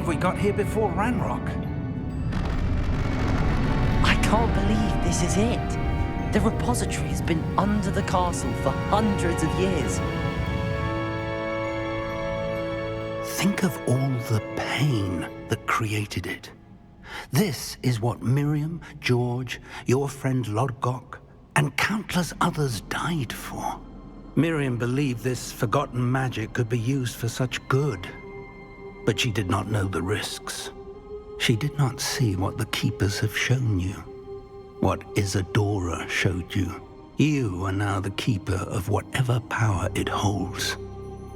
Speaker 7: we got here before Ranrock.
Speaker 4: I can't believe this is it. The repository has been under the castle for hundreds of years.
Speaker 7: Think of all the pain that created it. This is what Miriam, George, your friend Lodgok, and countless others died for. Miriam believed this forgotten magic could be used for such good, but she did not know the risks. She did not see what the Keepers have shown you, what Isadora showed you. You are now the Keeper of whatever power it holds.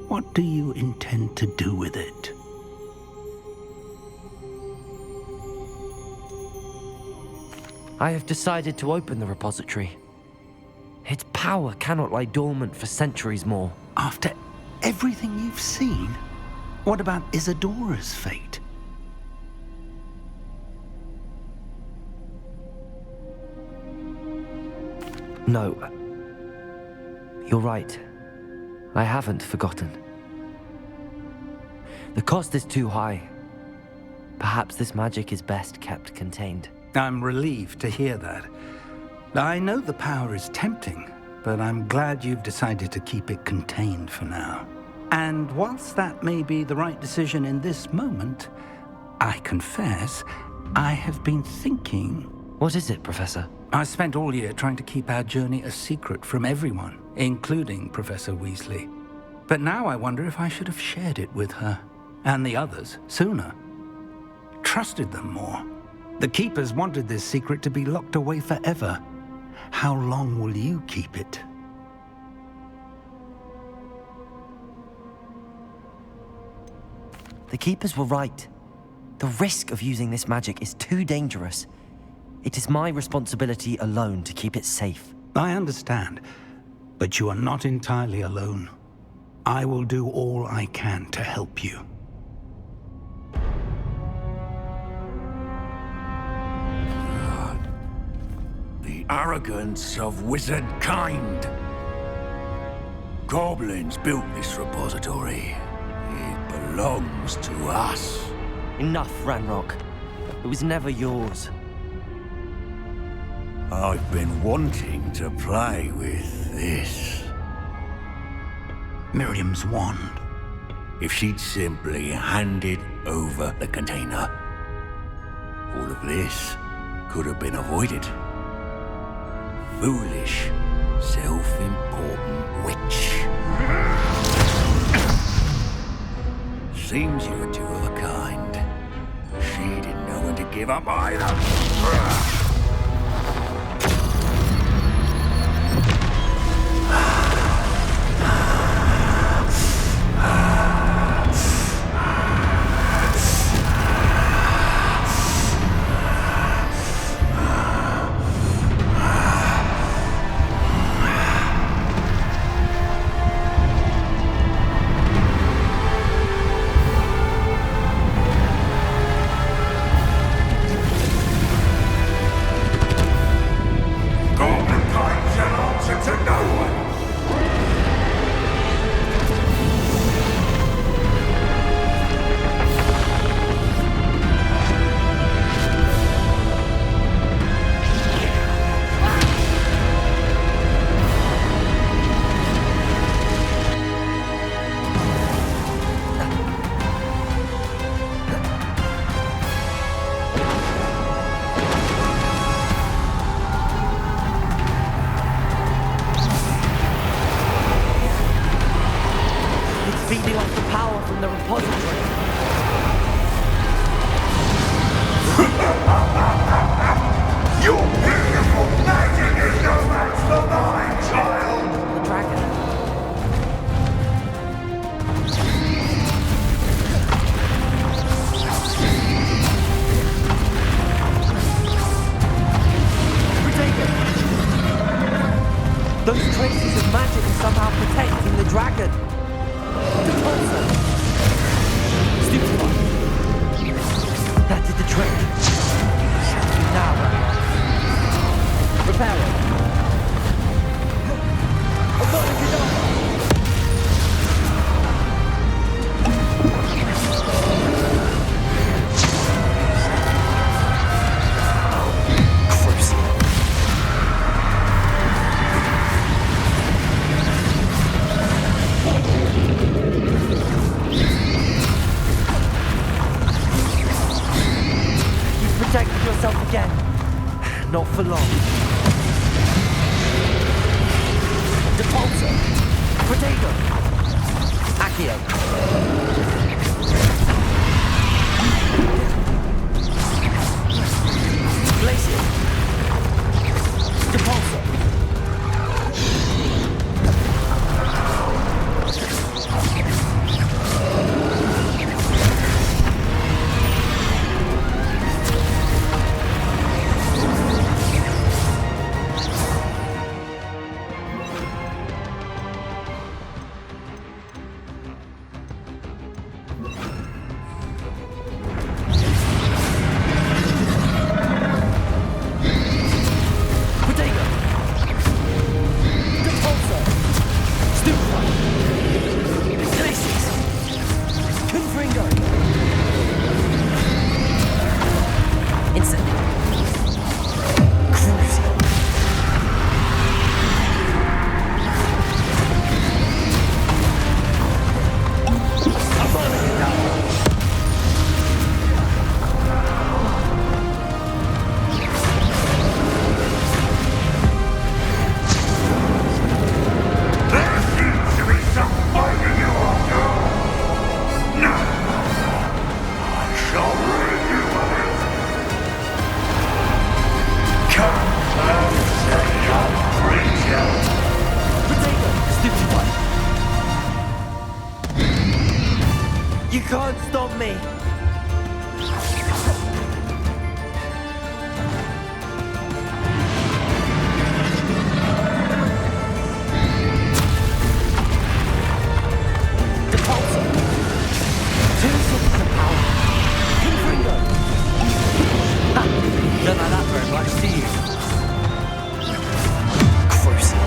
Speaker 7: What do you intend to do with it?
Speaker 4: I have decided to open the repository. Its power cannot lie dormant for centuries more.
Speaker 7: After everything you've seen, what about Isadora's fate?
Speaker 4: No. You're right. I haven't forgotten. The cost is too high. Perhaps this magic is best kept contained.
Speaker 7: I'm relieved to hear that. I know the power is tempting, but I'm glad you've decided to keep it contained for now. And whilst that may be the right decision in this moment, I confess, I have been thinking...
Speaker 4: What is it, Professor?
Speaker 7: I spent all year trying to keep our journey a secret from everyone, including Professor Weasley. But now I wonder if I should have shared it with her, and the others, sooner. Trusted them more. The Keepers wanted this secret to be locked away forever. How long will you keep it?
Speaker 4: The Keepers were right. The risk of using this magic is too dangerous. It is my responsibility alone to keep it safe.
Speaker 7: I understand, but you are not entirely alone. I will do all I can to help you.
Speaker 16: The arrogance of wizard kind. Goblins built this repository. It belongs to us.
Speaker 4: Enough, Ranrock. It was never yours.
Speaker 16: I've been wanting to play with this.
Speaker 7: Miriam's wand.
Speaker 16: If she'd simply handed over the container, all of this could have been avoided. Foolish, self-important witch. Seems you were two of a kind. She didn't know when to give up either.
Speaker 4: Feeding off the power from the repository.
Speaker 6: Your beautiful magic is no match for mine, child!
Speaker 4: The dragon. Those traces of magic are somehow protecting the dragon. That did the trick. Now, repair it. I've got it enough. protect yourself again. Not for long. Depulsor. Protego. Accio. Glacier. Depulsor. You can't stop me! Depulsor! 2 sources of power! Confringo! Ha! Don't like that very much, do you? Crucial.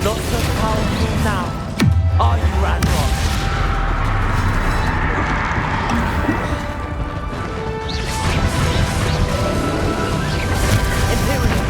Speaker 10: Not so powerful now, are you, Ranrock? Imperial.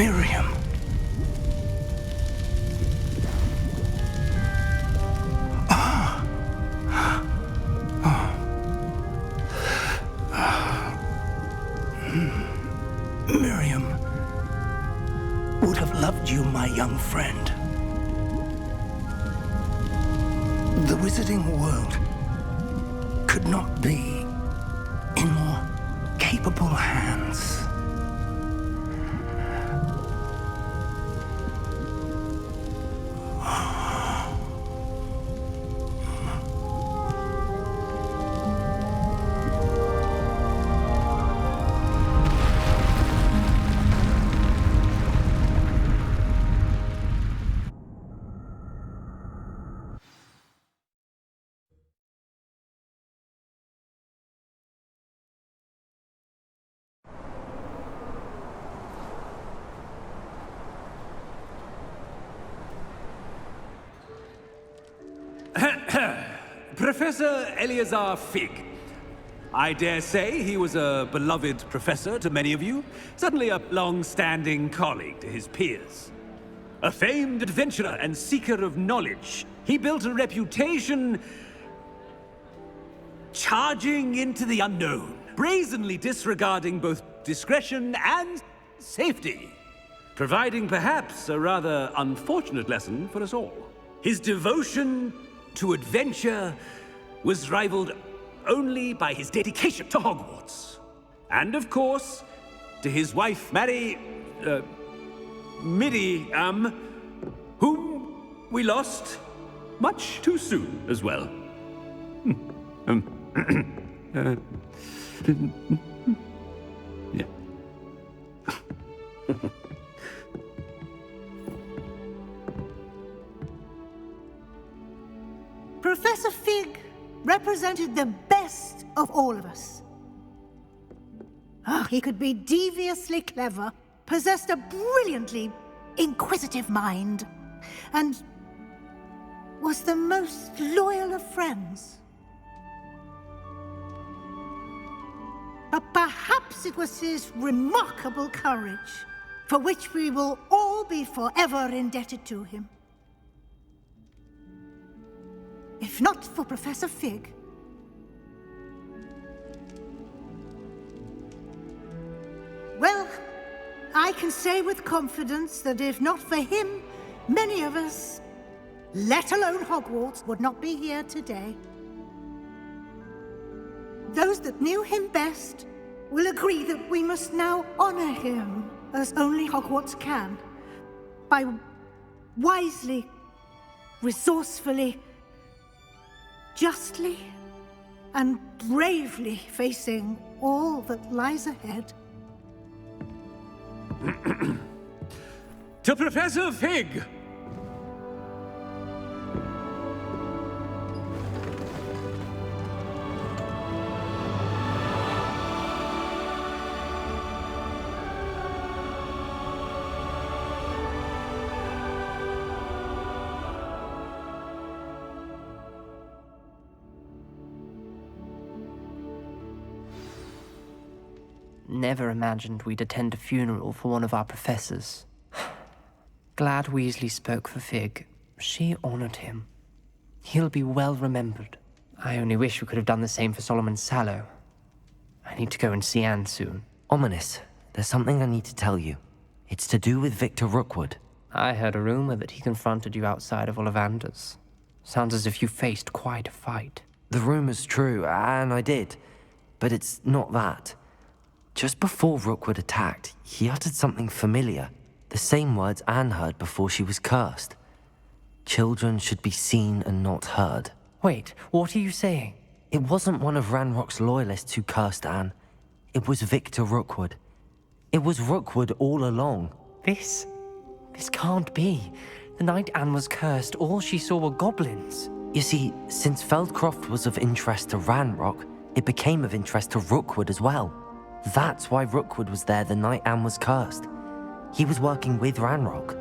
Speaker 7: Miriam. Miriam would have loved you, my young friend. The wizarding world could not be in more capable hands.
Speaker 16: Professor Eleazar Fig. I dare say he was a beloved professor to many of you, certainly a long-standing colleague to his peers. A famed adventurer and seeker of knowledge, he built a reputation charging into the unknown, brazenly disregarding both discretion and safety, providing perhaps a rather unfortunate lesson for us all. His devotion to adventure was rivaled only by his dedication to Hogwarts. And of course, to his wife, Miriam, whom we lost much too soon as well. Yeah.
Speaker 12: Professor Fig represented the best of all of us. He could be deviously clever, possessed a brilliantly inquisitive mind, and was the most loyal of friends. But perhaps it was his remarkable courage, for which we will all be forever indebted to him. If not for Professor Fig, well, I can say with confidence that if not for him, many of us, let alone Hogwarts, would not be here today. Those that knew him best will agree that we must now honor him as only Hogwarts can, by wisely, resourcefully, justly, and bravely facing all that lies ahead.
Speaker 16: To Professor Fig!
Speaker 11: Never imagined we'd attend a funeral for one of our professors. Glad Weasley spoke for Fig. She honored him. He'll be well remembered. I only wish we could have done the same for Solomon Sallow. I need to go and see Anne soon.
Speaker 4: Ominous, there's something I need to tell you. It's to do with Victor Rookwood.
Speaker 11: I heard a rumor that he confronted you outside of Ollivander's. Sounds as if you faced quite a fight.
Speaker 4: The rumor's true, and I did. But it's not that. Just before Rookwood attacked, he uttered something familiar. The same words Anne heard before she was cursed. Children should be seen and not heard.
Speaker 11: Wait, what are you saying?
Speaker 4: It wasn't one of Ranrock's loyalists who cursed Anne. It was Victor Rookwood. It was Rookwood all along.
Speaker 11: This can't be. The night Anne was cursed, all she saw were goblins.
Speaker 4: You see, since Feldcroft was of interest to Ranrock, it became of interest to Rookwood as well. That's why Rookwood was there the night Anne was cursed. He was working with Ranrock.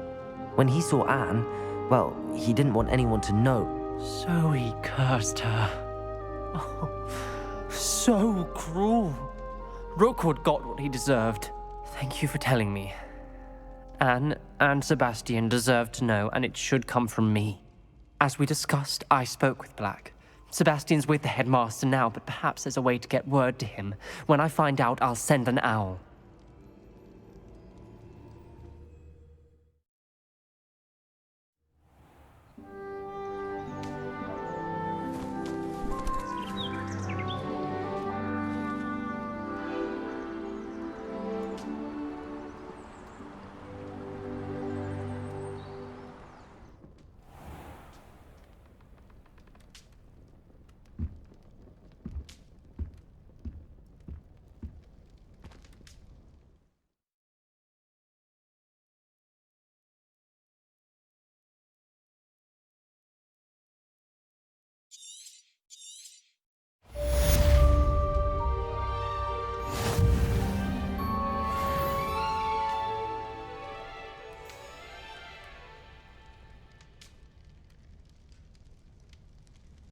Speaker 4: When he saw Anne, well, he didn't want anyone to know.
Speaker 11: So he cursed her. Oh, so cruel. Rookwood got what he deserved. Thank you for telling me. Anne and Sebastian deserve to know, and it should come from me. As we discussed, I spoke with Black. Sebastian's with the headmaster now, but perhaps there's a way to get word to him. When I find out, I'll send an owl.